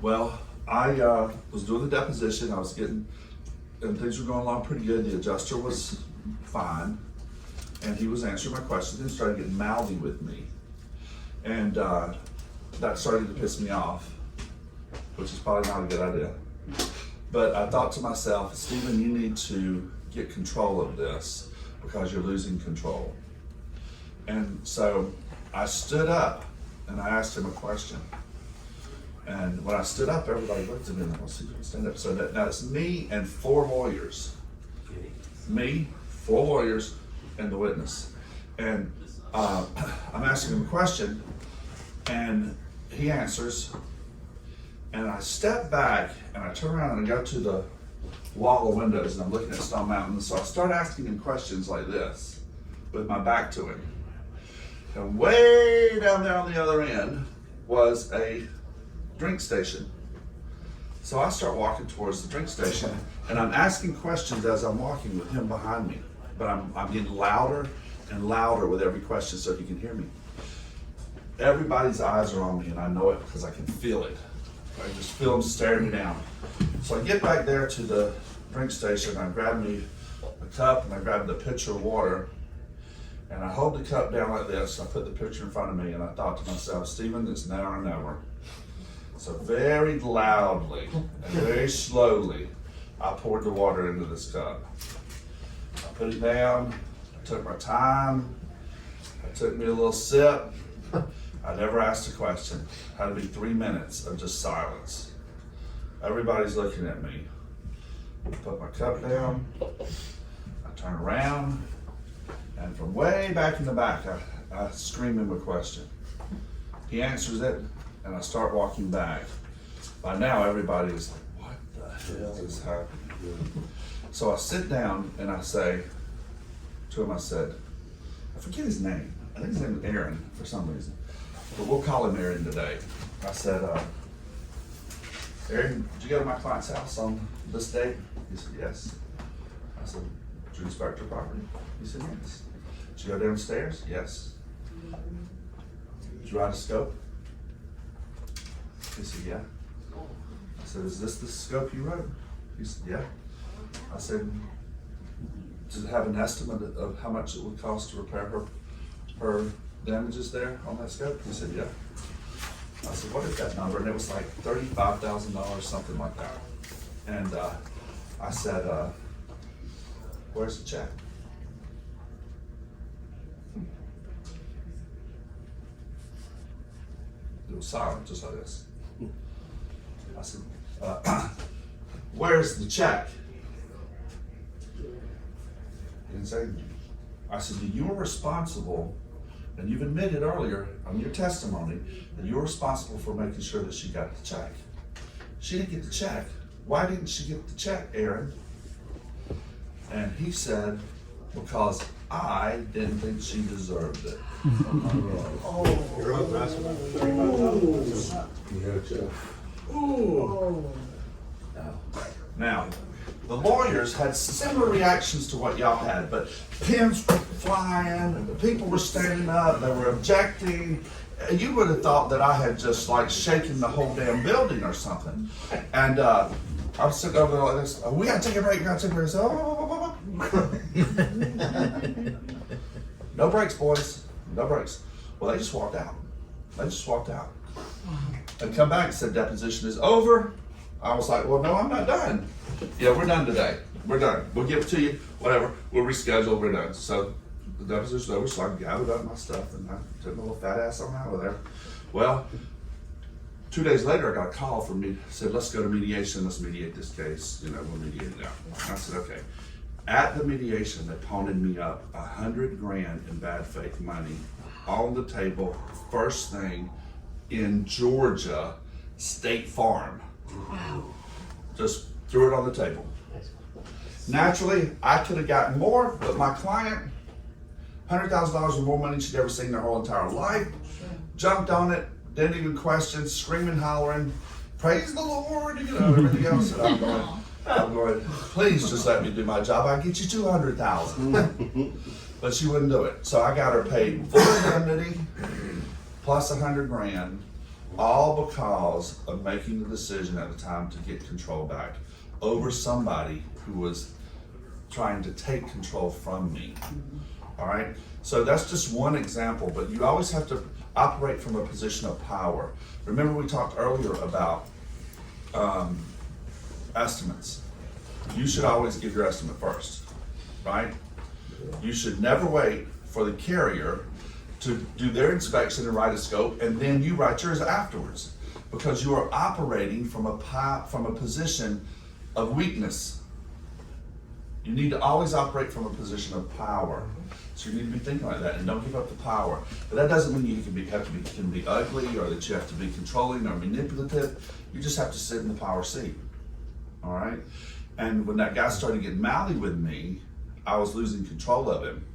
Well, I was doing the deposition, I was getting, and things were going along pretty good. The adjuster was fine, and he was answering my questions and started getting mouthy with me. And that started to piss me off, which is probably not a good idea. But I thought to myself, Stephen, you need to get control of this because you're losing control. And so I stood up and I asked him a question. And when I stood up, everybody looked at me and I was like, stand up. So now it's me and 4 lawyers. Me, 4 lawyers, and the witness. And I'm asking him a question, and he answers. And I step back and I turn around and I go to the wall of windows and I'm looking at Stone Mountain. So I start asking him questions like this with my back to him. And way down there on the other end was a drink station. So I start walking towards the drink station and I'm asking questions as I'm walking with him behind me. But I'm getting louder and louder with every question so he can hear me. Everybody's eyes are on me and I know it because I can feel it. I just feel them staring me down. So I get back there to the drink station, I grab me a cup and I grab the pitcher of water and I hold the cup down like this. I put the pitcher in front of me and I thought to myself, Stephen, it's now or never. So very loudly and very slowly, I poured the water into this cup. I put it down, I took my time, I took me a little sip. I never asked a question. Had to be 3 minutes of just silence. Everybody's looking at me. I put my cup down, I turn around, and from way back in the back, I scream him a question. He answers it, and I start walking back. By now, everybody is like, what the hell is happening? So I sit down and I say to him, I said, I forget his name. I think his name is Aaron for some reason. But we'll call him Aaron today. I said, Aaron, did you go to my client's house on this date? He said, yes. I said, did you inspect your property? He said, yes. Did you go downstairs? Yes. Did you write a scope? He said, yeah. I said, is this the scope you wrote? He said, yeah. I said, does it have an estimate of how much it would cost to repair her damages there on that scope? He said, yeah. I said, what is that number? And it was like $35,000, something like that. And I said, where's the check? It was silent, just like this. I said, where's the check? He didn't say anything. I said, you were responsible, and you've admitted earlier on your testimony that you were responsible for making sure that she got the check. She didn't get the check. Why didn't she get the check, Aaron? And he said, because I didn't think she deserved it. You're up, Master. Now, the lawyers had similar reactions to what y'all had, but pins were flying, and the people were standing up, they were objecting. You would have thought that I had just like shaken the whole damn building or something. And I was sitting over there like this, oh, we gotta take a break, we gotta take a break. I said, oh. No breaks, boys, no breaks. Well, they just walked out. They just walked out. And come back and said, deposition is over. I was like, well, no, I'm not done. Yeah, we're done today. We're done. We'll give it to you, whatever. We'll reschedule, we're done. So the deposition's over, so I gathered up my stuff and I took my little fat ass on out of there. Well, 2 days later, I got a call from me, said, let's go to mediation, let's mediate this case. You know, we'll mediate it out. And I said, okay. At the mediation, they pawned me up $100,000 in bad faith money on the table, first thing in Georgia State Farm. Wow. Just threw it on the table. Naturally, I could have gotten more, but my client, $100,000 or more money she'd ever seen in her whole entire life, jumped on it, didn't even question, screaming, hollering, praise the Lord, you know, everything else. And I'm going, please just let me do my job. I'll get you $200,000. But she wouldn't do it. So I got her paid full indemnity plus $100,000, all because of making the decision at the time to get control back over somebody who was trying to take control from me. All right? So that's just one example, but you always have to operate from a position of power. Remember we talked earlier about estimates. You should always give your estimate first, right? You should never wait for the carrier to do their inspection and write a scope, and then you write yours afterwards, because you are operating from a position of weakness. You need to always operate from a position of power. So you need to be thinking like that, and don't give up the power. But that doesn't mean you can be ugly, or that you have to be controlling or manipulative. You just have to sit in the power seat. All right? And when that guy started getting mouthy with me, I was losing control of him.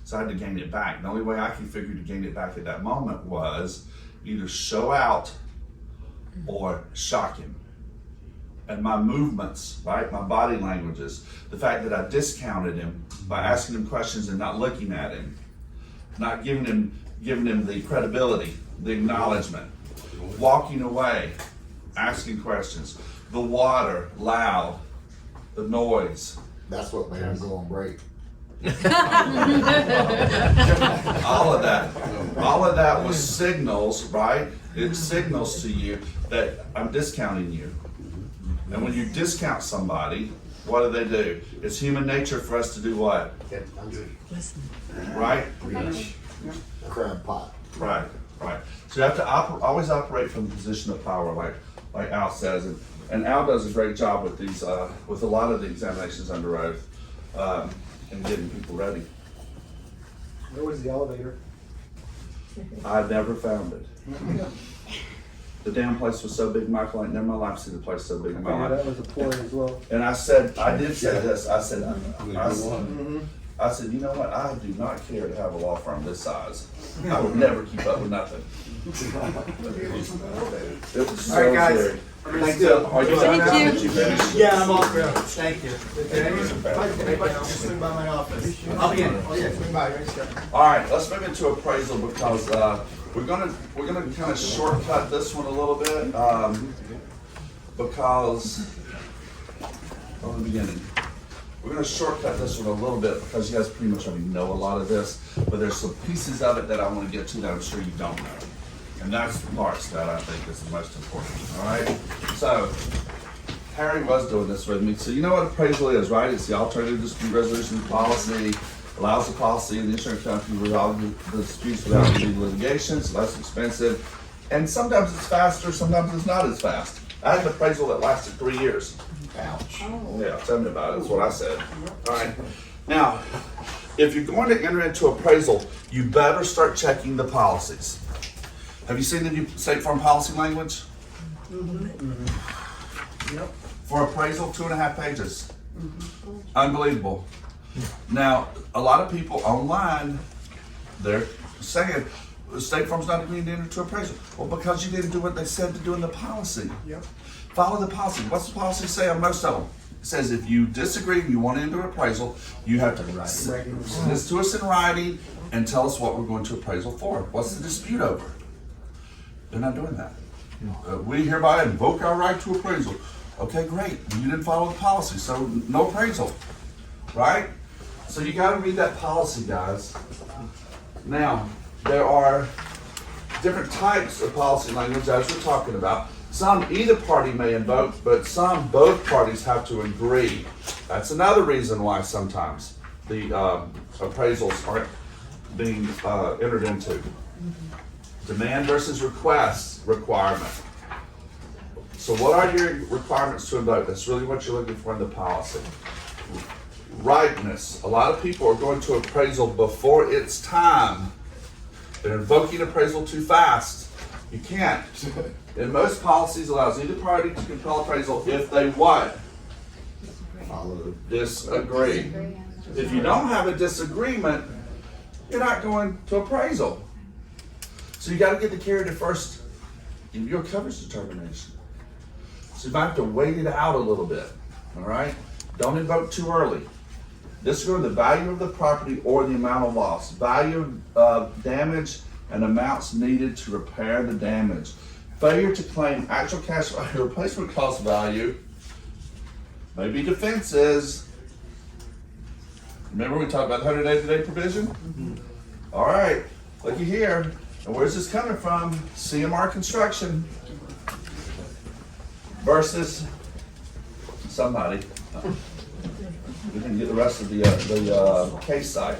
So I had to gain it back. The only way I could figure to gain it back at that moment was either show out or shock him. And my movements, right, my body languages, the fact that I discounted him by asking him questions and not looking at him, not giving him the credibility, the acknowledgement, walking away, asking questions, the water, loud, the noise. That's what made him go on break. All of that was signals, right? It signals to you that I'm discounting you. And when you discount somebody, what do? It's human nature for us to do what? Right? Reach. Crab pot. Right. So you have to always operate from a position of power, like Al says, and Al does a great job with these, with a lot of the examinations under oath, and getting people ready. Where was the elevator? I never found it. The damn place was so big, Michael, I ain't never in my life seen the place so big in my Yeah, life. that was a ploy as well. And I did say this, I I said, you know what, I do not care to have a law firm this size. I would never keep up with nothing. It was so All right, guys. scary. Thank you. Are you done now? Did you finish? Yeah, I'm all good. Thank you. Just swing by my office. I'll be in. Oh, yeah, swing by, right there. All right, let's move into appraisal because we're gonna kind of shortcut this one a little bit because from the beginning. We're gonna shortcut this one a little bit because you guys pretty much already know a lot of this, but there's some pieces of it that I want to get to that I'm sure you don't know. And that's the parts that I think is the most important, all right? So, Harry was doing this with me. So you know what appraisal is, right? It's the alternative dispute resolution policy, allows the policy and the insurance company to resolve the disputes without legal litigation. It's less expensive. And sometimes it's faster, sometimes it's not as fast. I had an appraisal that lasted 3 years. Ouch. Yeah, tell me about it, that's what I said. All right, now, if you're going to enter into appraisal, you better start checking the policies. Have you seen the new State Farm policy language? Yep. For appraisal, 2.5 pages. Unbelievable. Now, a lot of people online, they're saying, State Farm's not agreeing to enter into appraisal. Well, because you didn't do what they said to do in the policy. Yep. Follow the policy. What's the policy say on most of them? It says if you disagree and you want to enter appraisal, you have to send this to us in writing and tell us what we're going to appraisal for. What's the dispute over? They're not doing that. We hereby invoke our right to appraisal. Okay, great. You didn't follow the policy, so no appraisal, right? So you got to read that policy, guys. Now, there are different types of policy language as we're talking about. Some either party may invoke, but some both parties have to agree. That's another reason why sometimes the appraisals aren't being entered into. Demand versus request requirement. So what are your requirements to invoke? That's really what you're looking for in the policy. Rightness. A lot of people are going to appraisal before it's time. They're invoking appraisal too fast. You can't. In most policies allows either party to compel appraisal if they what? Follow. Disagree. If you don't have a disagreement, you're not going to appraisal. So you gotta get the carrier to first give you a coverage determination. So you might have to wait it out a little bit, all right? Don't invoke too early. Disregard the value of the property or the amount of loss. Value of damage and amounts needed to repair the damage. Failure to claim actual cash value, replacement cost value, maybe defenses. Remember we talked about the 180-day provision? All right, looky here. And where's this coming from? CMR Construction versus somebody. We didn't get the rest of the case site.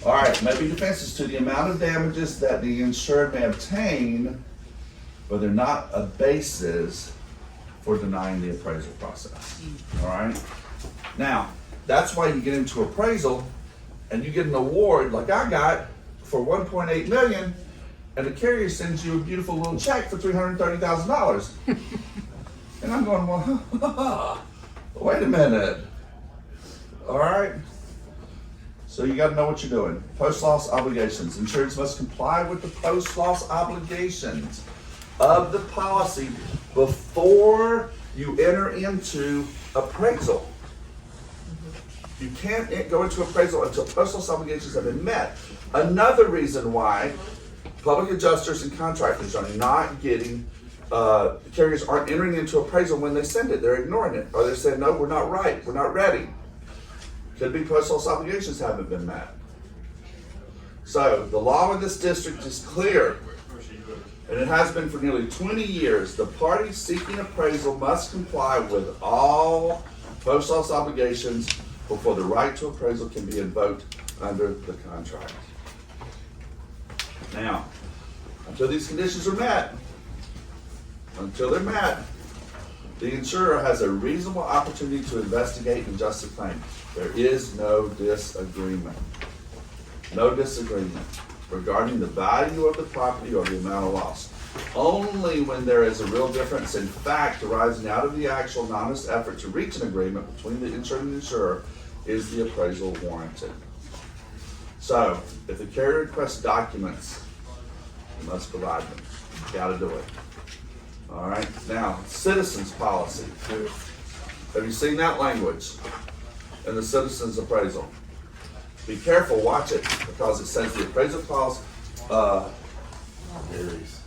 All right, maybe defenses to the amount of damages that the insured may obtain, but they're not a basis for denying the appraisal process. All right? Now, that's why you get into appraisal and you get an award like I got for $1.8 million, and the carrier sends you a beautiful little check for $330,000. And I'm going, well, wait a minute. All right? So you got to know what you're doing. Post-loss obligations. Insurance must comply with the post-loss obligations of the policy before you enter into appraisal. You can't go into appraisal until post-loss obligations have been met. Another reason why public adjusters and contractors are not getting, carriers aren't entering into appraisal when they send it. They're ignoring it. Or they're saying, no, we're not right. We're not ready. Could be post-loss obligations haven't been met. So the law in this district is clear, and it has been for nearly 20 years. The party seeking appraisal must comply with all post-loss obligations before the right to appraisal can be invoked under the contract. Now, until these conditions are met, until they're met, the insurer has a reasonable opportunity to investigate and adjust the claim. There is no disagreement. No disagreement regarding the value of the property or the amount of loss. Only when there is a real difference in fact arising out of the actual and honest effort to reach an agreement between the insured and insurer is the appraisal warranted? So, if the carrier requests documents, you must provide them. You gotta do it. All right, now, citizens policy. Have you seen that language in the citizens appraisal? Be careful, watch it, because it says the appraisal clause, Varies.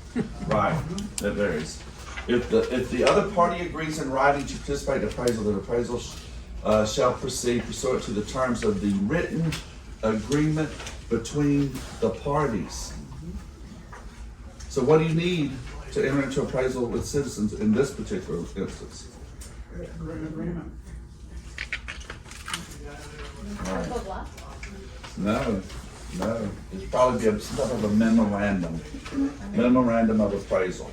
right, it varies. If the other party agrees in writing to participate in appraisal, the appraisal shall proceed pursuant to the terms of the written agreement between the parties. So what do you need to enter into appraisal with citizens in this particular instance? Written agreement. All right. Proof of loss? No, it's probably be some type of a memorandum of appraisal,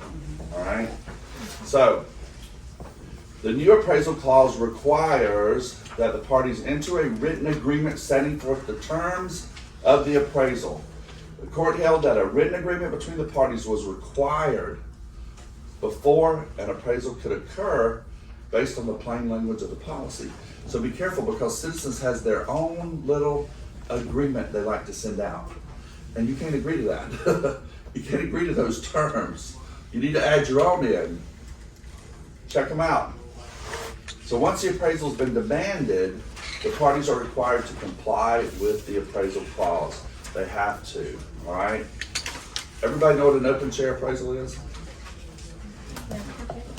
all right? So, the new appraisal clause requires that the parties enter a written agreement setting forth the terms of the appraisal. The court held that a written agreement between the parties was required before an appraisal could occur based on the plain language of the policy. So be careful, because citizens has their own little agreement they like to send out. And you can't agree to that. You can't agree to those terms. You need to add your own in. Check them out. So once the appraisal's been demanded, the parties are required to comply with the appraisal clause. They have to, all right? Everybody know what an open chair appraisal is?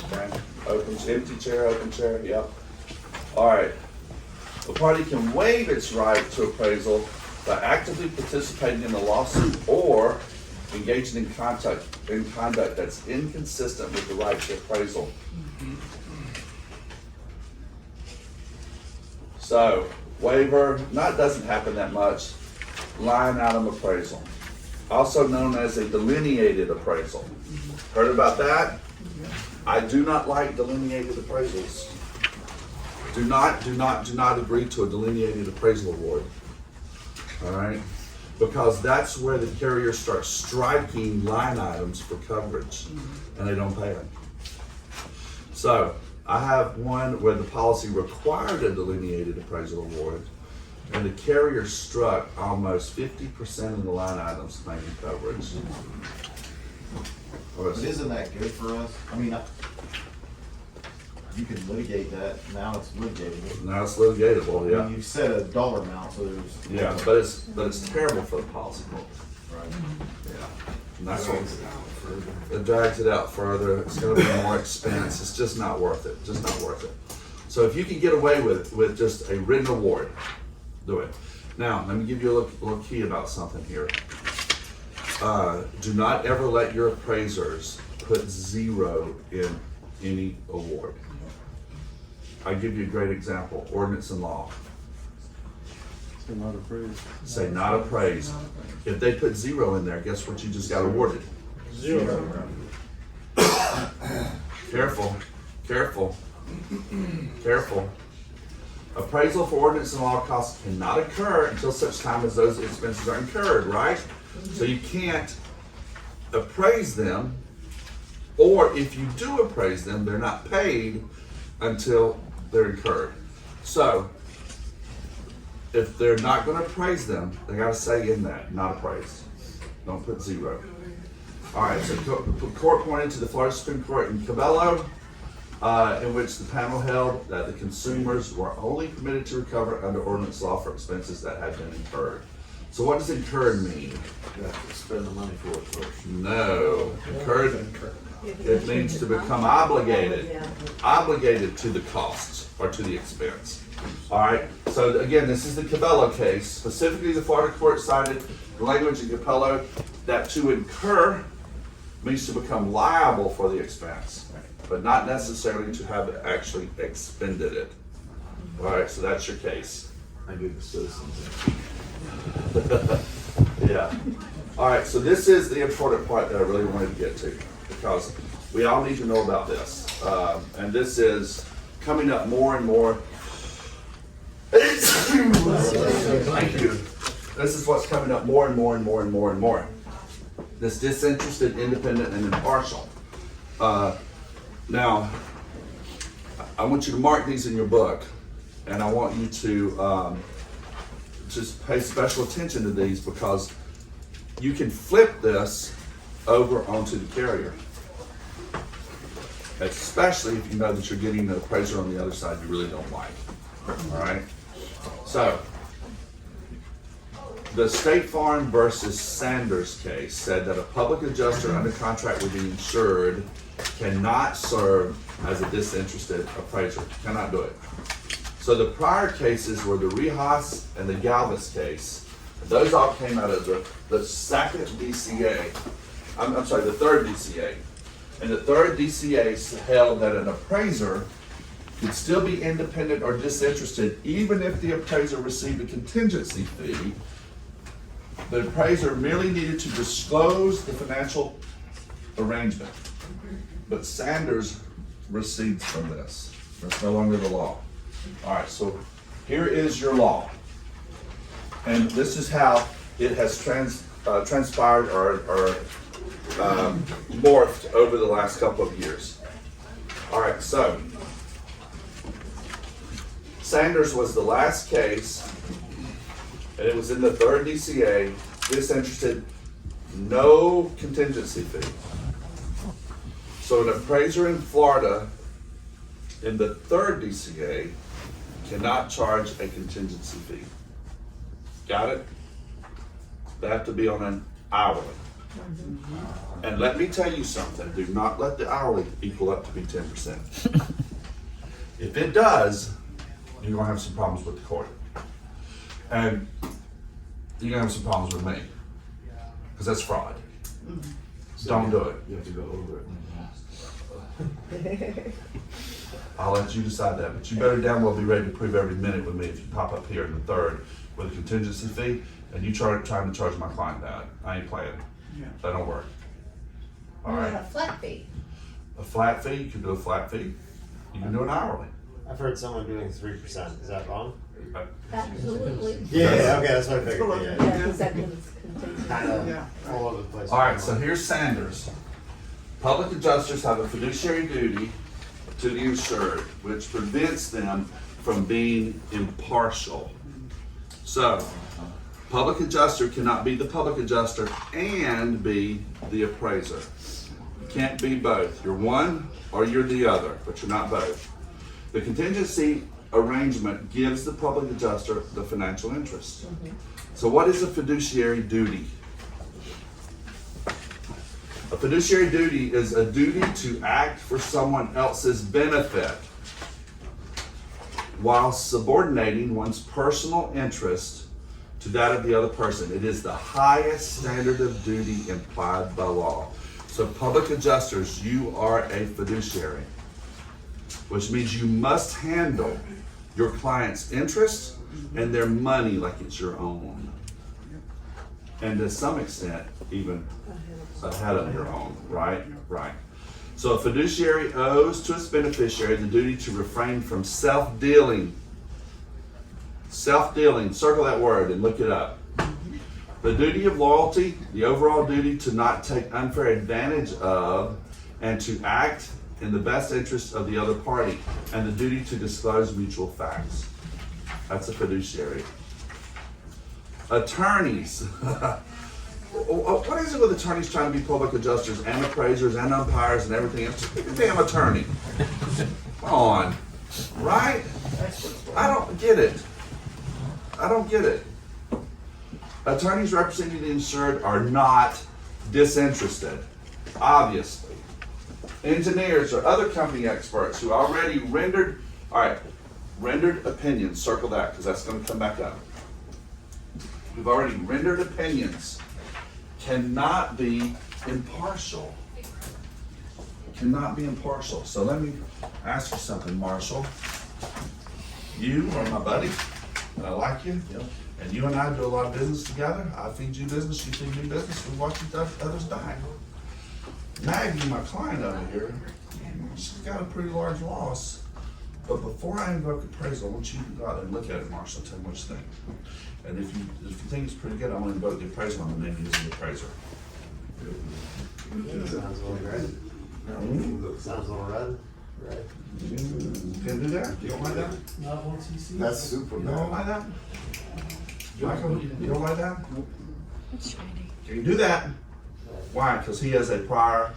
Okay. Empty chair, open chair, yep. All right. The party can waive its right to appraisal by actively participating in the lawsuit or engaging in conduct that's inconsistent with the right to appraisal. So, waiver, doesn't happen that much. Line item appraisal, also known as a delineated appraisal. Heard about that? I do not like delineated appraisals. Do not agree to a delineated appraisal award. All right? Because that's where the carrier starts striking line items for coverage, and they don't pay them. So, I have one where the policy required a delineated appraisal award, and the carrier struck almost 50% of the line items claiming coverage. But isn't that good for us? I mean, you can litigate that, now it's litigatable. Now it's litigatable, I yeah. mean, you set a dollar amount, so there's. Yeah, but it's terrible for the policyholder. Right. Yeah. And that's what it drags it out further. It's gonna be more expense. It's just not worth it. Just not worth it. So if you can get away with just a written award, do it. Now, let me give you a little key about something here. Do not ever let your appraisers put 0 in any award. I'll give you a great example, ordinance and law. So not appraised. Say not appraised. If they put 0 in there, guess what you just got awarded? 0. Careful, careful, careful. Appraisal for ordinance and law costs cannot occur until such time as those expenses are incurred, right? So you can't appraise them, or if you do appraise them, they're not paid until they're incurred. So, if they're not gonna appraise them, they gotta say in that, not appraised. Don't put 0. All right, so the court pointed to the Florida Supreme Court in Cabello, in which the panel held that the consumers were only permitted to recover under ordinance law for expenses that had been incurred. So what does incurred mean? You have to spend the money for it first. No, incurred, it means to become obligated to the costs or to the expense. All right, so again, this is the Cabello case. Specifically, the Florida court cited the language in Cabello that to incur means to become liable for the expense, but not necessarily to have actually expended it. All right, so that's your case. I do the citizens. Yeah. All right, so this is the important part that I really wanted to get to, because we all need to know about this. And this is coming up more and more. Thank you. This is what's coming up more and more and more and more and more. This disinterested, independent, and impartial. Now, I want you to mark these in your book. And I want you to just pay special attention to these, because you can flip this over onto the carrier. Especially if you know that you're getting an appraiser on the other side you really don't like. All right? So, the State Farm versus Sanders case said that a public adjuster under contract with the insured cannot serve as a disinterested appraiser. Cannot do it. So the prior cases were the Rijas and the Galvez case. Those all came out of the second DCA. I'm sorry, the third DCA. And the third DCA held that an appraiser could still be independent or disinterested even if the appraiser received a contingency fee. The appraiser merely needed to disclose the financial arrangement. But Sanders recedes from this. That's no longer the law. All right, so here is your law. And this is how it has transpired or morphed over the last couple of years. All right, so Sanders was the last case, and it was in the third DCA, disinterested, no contingency fee. So an appraiser in Florida in the third DCA cannot charge a contingency fee. Got it? They have to be on an hourly. And let me tell you something, do not let the hourly equal up to be 10%. If it does, you're gonna have some problems with the court. And you're gonna have some problems with me, because that's fraud. Don't do it. You have to go over it. I'll let you decide that, but you better damn well be ready to prove every minute with me if you pop up here in the third with a contingency fee and you trying to charge my client that. I ain't playing. Yeah. That don't work. All What right. about a flat fee? A flat fee, you can do a flat fee. You can do an hourly. I've heard someone doing 3%, is that wrong? Absolutely. Yeah, okay, that's what I figured, Yeah, yeah. because that means contingency. Kinda Yeah. all over the place. All right, so here's Sanders. Public adjusters have a fiduciary duty to the insured, which prevents them from being impartial. So, public adjuster cannot be the public adjuster and be the appraiser. You can't be both. You're one or you're the other, but you're not both. The contingency arrangement gives the public adjuster the financial interest. So what is a fiduciary duty? A fiduciary duty is a duty to act for someone else's benefit while subordinating one's personal interest to that of the other person. It is the highest standard of duty implied by law. So public adjusters, you are a fiduciary, which means you must handle your client's interest and their money like it's your own. And to some extent, even ahead of your own, right? Right. So a fiduciary owes to its beneficiary the duty to refrain from self-dealing. Self-dealing, circle that word and look it up. The duty of loyalty, the overall duty to not take unfair advantage of and to act in the best interest of the other party, and the duty to disclose mutual facts. That's a fiduciary. Attorneys. What is it with attorneys trying to be public adjusters and appraisers and umpires and everything else? Just pick a damn attorney. Come on. Right? I don't get it. I don't get it. Attorneys representing the insured are not disinterested, obviously. Engineers or other company experts who already rendered opinions, circle that because that's going to come back up. Who've already rendered opinions cannot be impartial. Cannot be impartial. So let me ask you something, Marshall. You are my buddy, and I like you. And you and I do a lot of business together. I feed you business, you feed me business. We watch others die. Maggie, my client over here, she's got a pretty large loss. But before I invoke appraisal, I want you to go out and look at it, Marshall, and tell me what you think. And if you think it's pretty good, I'm gonna invoke the appraisal on the name using the appraiser. Sounds a little red. Sounds a little red. Right. Can do that? You don't like that? Not once he sees. That's super You don't bad. like that? Michael, you don't like that? Can you do that? Why? Because he has a prior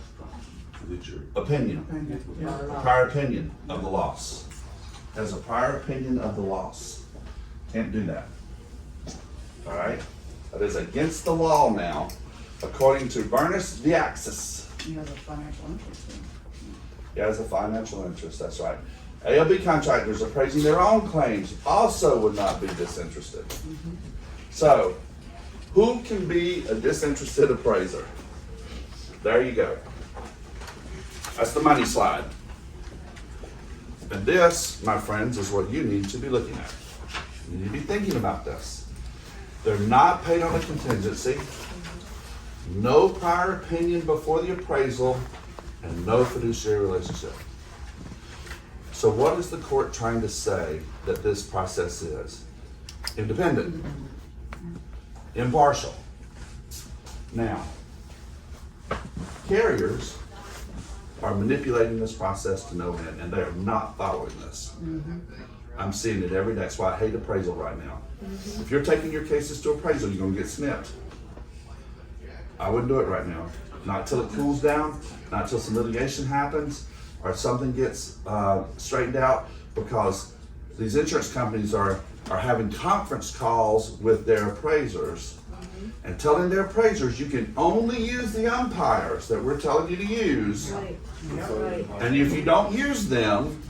opinion. A prior opinion of the loss. Has a prior opinion of the loss. Can't do that. All right? That is against the law now, according to Berners the Axis. He has a financial interest in. He has a financial interest, that's right. ALB contractors appraising their own claims also would not be disinterested. So, who can be a disinterested appraiser? There you go. That's the money slide. And this, my friends, is what you need to be looking at. You need to be thinking about this. They're not paid on a contingency, no prior opinion before the appraisal, and no fiduciary relationship. So what is the court trying to say that this process is? Independent, impartial. Now, carriers are manipulating this process to no end, and they are not following this. I'm seeing it every day. That's why I hate appraisal right now. If you're taking your cases to appraisal, you're gonna get snipped. I wouldn't do it right now. Not till it cools down, not till some litigation happens, or something gets straightened out, because these insurance companies are having conference calls with their appraisers and telling their appraisers, you can only use the umpires that we're telling you to use. Right, right. And if you don't use them,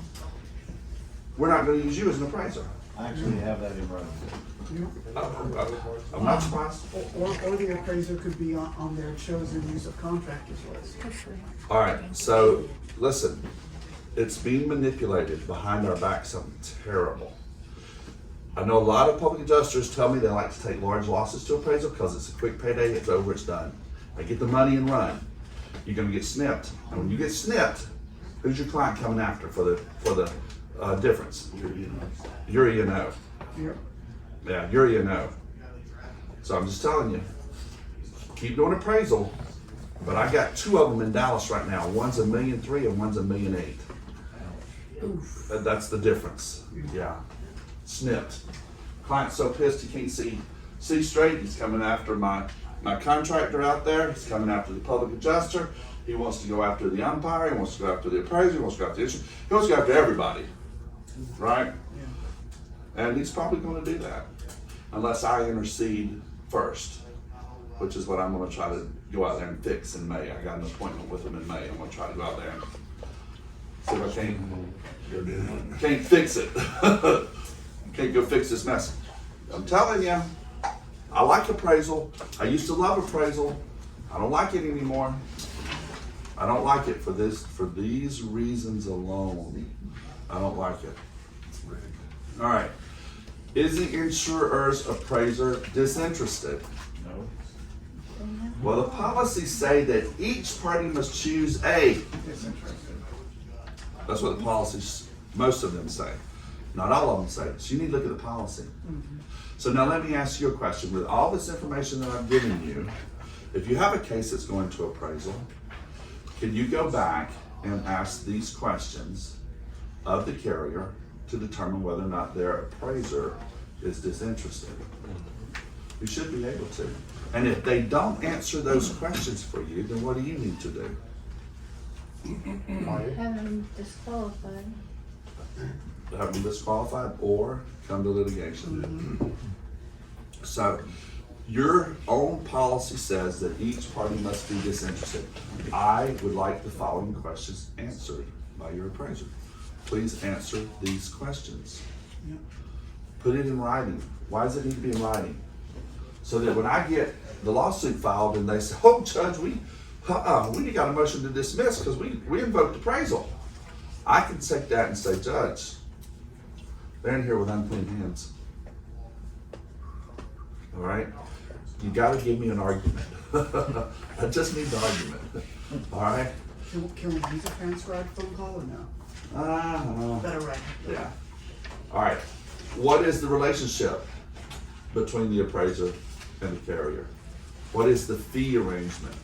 we're not gonna use you as an appraiser. I actually have that in writing. I'm not surprised. Or the appraiser could be on their chosen use of contractors list. All right, so listen, it's being manipulated behind our back, something terrible. I know a lot of public adjusters tell me they like to take large losses to appraisal because it's a quick payday, it's over, it's done. They get the money and run. You're gonna get snipped. And when you get snipped, who's your client coming after for the difference? Your E&O. Yep. Yeah, your E&O. So I'm just telling you, keep doing appraisal, but I got two of them in Dallas right now. One's $1.3 million and one's $1.8 million. That's the difference. Yeah. Snipped. Client's so pissed he can't see straight. He's coming after my contractor out there. He's coming after the public adjuster. He wants to go after the umpire. He wants to go after the appraiser. He wants to go after the insurance. He wants to go after everybody. Right? And he's probably going to do that unless I intercede first, which is what I'm going to try to go out there and fix in May. I got an appointment with him in May. I'm going to try to go out there and see if I can't fix it. Can't go fix this mess. I'm telling you, I like appraisal. I used to love appraisal. I don't like it anymore. I don't like it for these reasons alone. I don't like it. All right. Is the insurer's appraiser disinterested? No. Well, the policies say that each party must choose a. Disinterested. That's what the policies, most of them say. Not all of them say. So you need to look at the policy. So now let me ask you a question. With all this information that I've given you, if you have a case that's going to appraisal, can you go back and ask these questions of the carrier to determine whether or not their appraiser is disinterested? You should be able to. And if they don't answer those questions for you, then what do you need to do? Have them disqualified. Have them disqualified or come to litigation. So your own policy says that each party must be disinterested. I would like the following questions answered by your appraiser. Please answer these questions. Yep. Put it in writing. Why does it need to be in writing? So that when I get the lawsuit filed and they say, oh, Judge, we got a motion to dismiss because we invoked appraisal. I can take that and say, Judge, they're in here with unclean hands. All right? You gotta give me an argument. I just need the argument. All right? Can we use a transcribed phone call or no? Better record. Yeah. All right. What is the relationship between the appraiser and the carrier? What is the fee arrangement?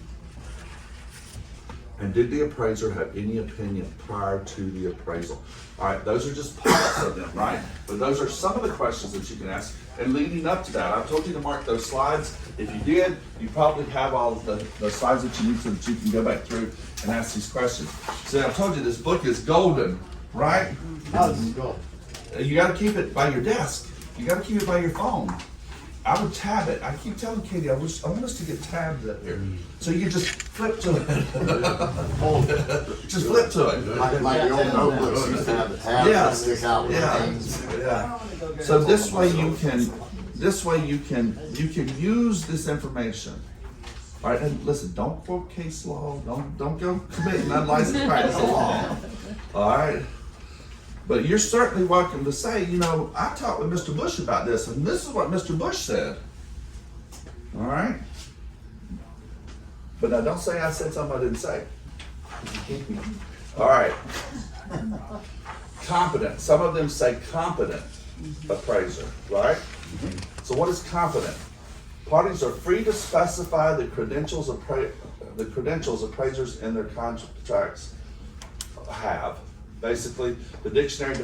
And did the appraiser have any opinion prior to the appraisal? All right, those are just parts of them, right? But those are some of the questions that you can ask. And leading up to that, I told you to mark those slides. If you did, you probably have all of the slides that you need so that you can go back through and ask these questions. So I told you this book is golden, right? How does it go? You gotta keep it by your desk. You gotta keep it by your phone. I would tab it. I keep telling Katie, I want us to get tabs up here. So you can just flip to it. Just flip to it. Like the old notebooks used to have the tabs that stick out with the names. Yeah. So this way you can use this information. All right, and listen, don't quote case law, don't go commit an unlicensed practice of law. All right? But you're certainly welcome to say, you know, I talked with Mr. Bush about this, and this is what Mr. Bush said. All right? But now don't say I said something I didn't say. All right. Competent. Some of them say competent appraiser, right? So what is competent? Parties are free to specify the credentials appraisers in their contracts have. Basically, the dictionary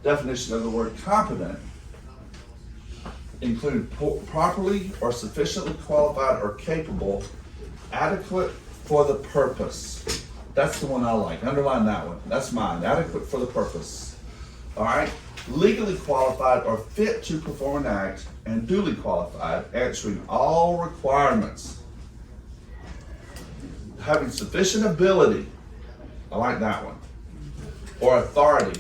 definition of the word competent include properly or sufficiently qualified or capable, adequate for the purpose. That's the one I like. Underline that one. That's mine. Adequate for the purpose. All right. Legally qualified or fit to perform an act, and duly qualified, answering all requirements. Having sufficient ability. I like that one. Or authority,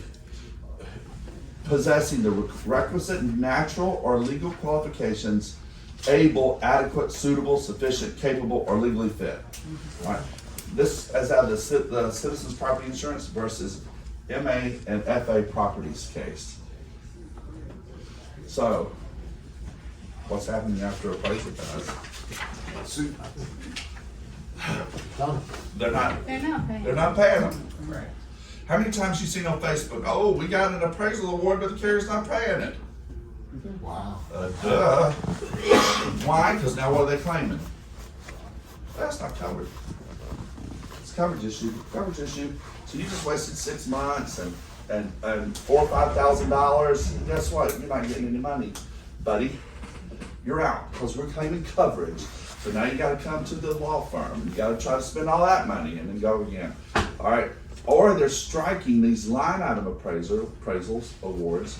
possessing the requisite natural or legal qualifications, able, adequate, suitable, sufficient, capable, or legally fit. All right. This is out of the Citizens Property Insurance versus MA and FA Properties case. So, what's happening after appraisal does? Done. They're not They're not paying. them. Right. How many times you seen on Facebook, oh, we got an appraisal award, but the carrier's not paying it? Wow. Duh. Why? Because now what are they claiming? That's not covered. It's a coverage issue. Coverage issue. So you just wasted 6 months and $4,000 or $5,000. And guess what? You're not getting any money, buddy. You're out because we're claiming coverage. So now you got to come to the law firm. You got to try to spend all that money and then go again. All right. Or they're striking these line item appraisals awards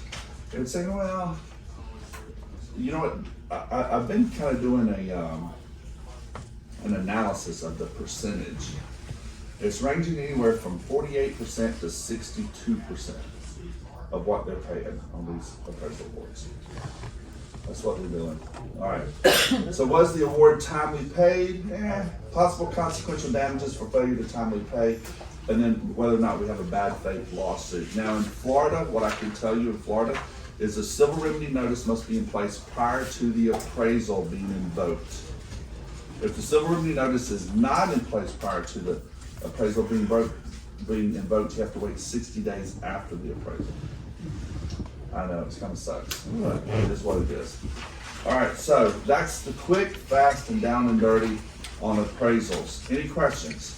and saying, well, you know what? I've been kind of doing an analysis of the percentage. It's ranging anywhere from 48% to 62% of what they're paying on these appraisal awards. That's what they're doing. All right. So was the award timely paid? Possible consequential damages for failure to timely pay. And then whether or not we have a bad faith lawsuit. Now in Florida, what I can tell you in Florida is a civil remedy notice must be in place prior to the appraisal being invoked. If the civil remedy notice is not in place prior to the appraisal being invoked, you have to wait 60 days after the appraisal. I know, it kind of sucks, but it is what it is. All right, so that's the quick, fast, and down and dirty on appraisals. Any questions?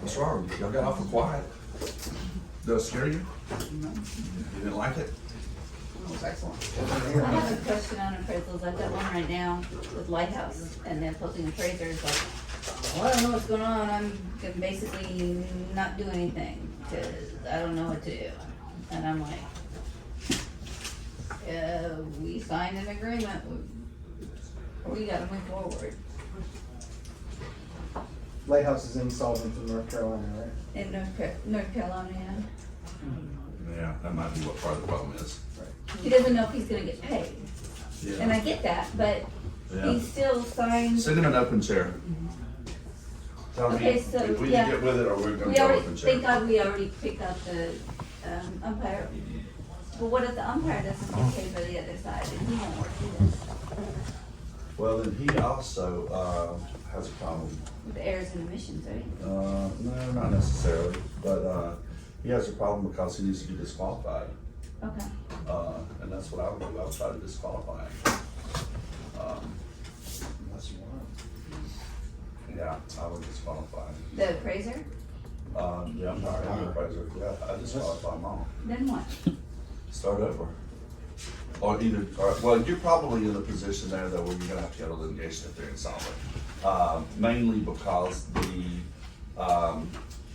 What's wrong? Y'all got awful quiet. Did it scare you? You didn't like it? That was excellent. I have a question on appraisals. I've got one right now with Lighthouse, and the opposing appraiser is like, well, I don't know what's going on. I'm gonna basically not do anything because I don't know what to do. And I'm like, we signed an agreement. We gotta move forward. Lighthouse is insolvent in North Carolina, right? In North Carolina, yeah. Yeah, that might be what part of the problem is. He doesn't know if he's gonna get paid. And I get that, but Yeah. he still signed. Send him an open chair. Tell me Okay, so, if we yeah. can get with it or we're gonna We go already, open thank chair. God we already picked out the umpire. But what if the umpire doesn't get paid by the other side and he won't work either? Well, then he also has a problem. With the errors and omissions, right? No, not necessarily, but he has a problem because he needs to be disqualified. Okay. And that's what I would do. I would try to disqualify him. Unless you want. Yeah, I would disqualify. The appraiser? Yeah, I'm not an appraiser, yeah, I disqualify them all. Then what? Start over. Or either, or, well, you're probably in a position there though where you're gonna have to go to litigation if they're insolvent. Mainly because the,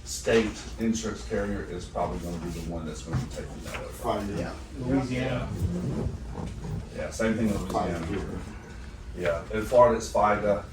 state insurance carrier is probably gonna be the one that's gonna be taking that over. Fine, yeah. Louisiana. Yeah, same thing in Louisiana. Yeah, in Florida it's FIDA,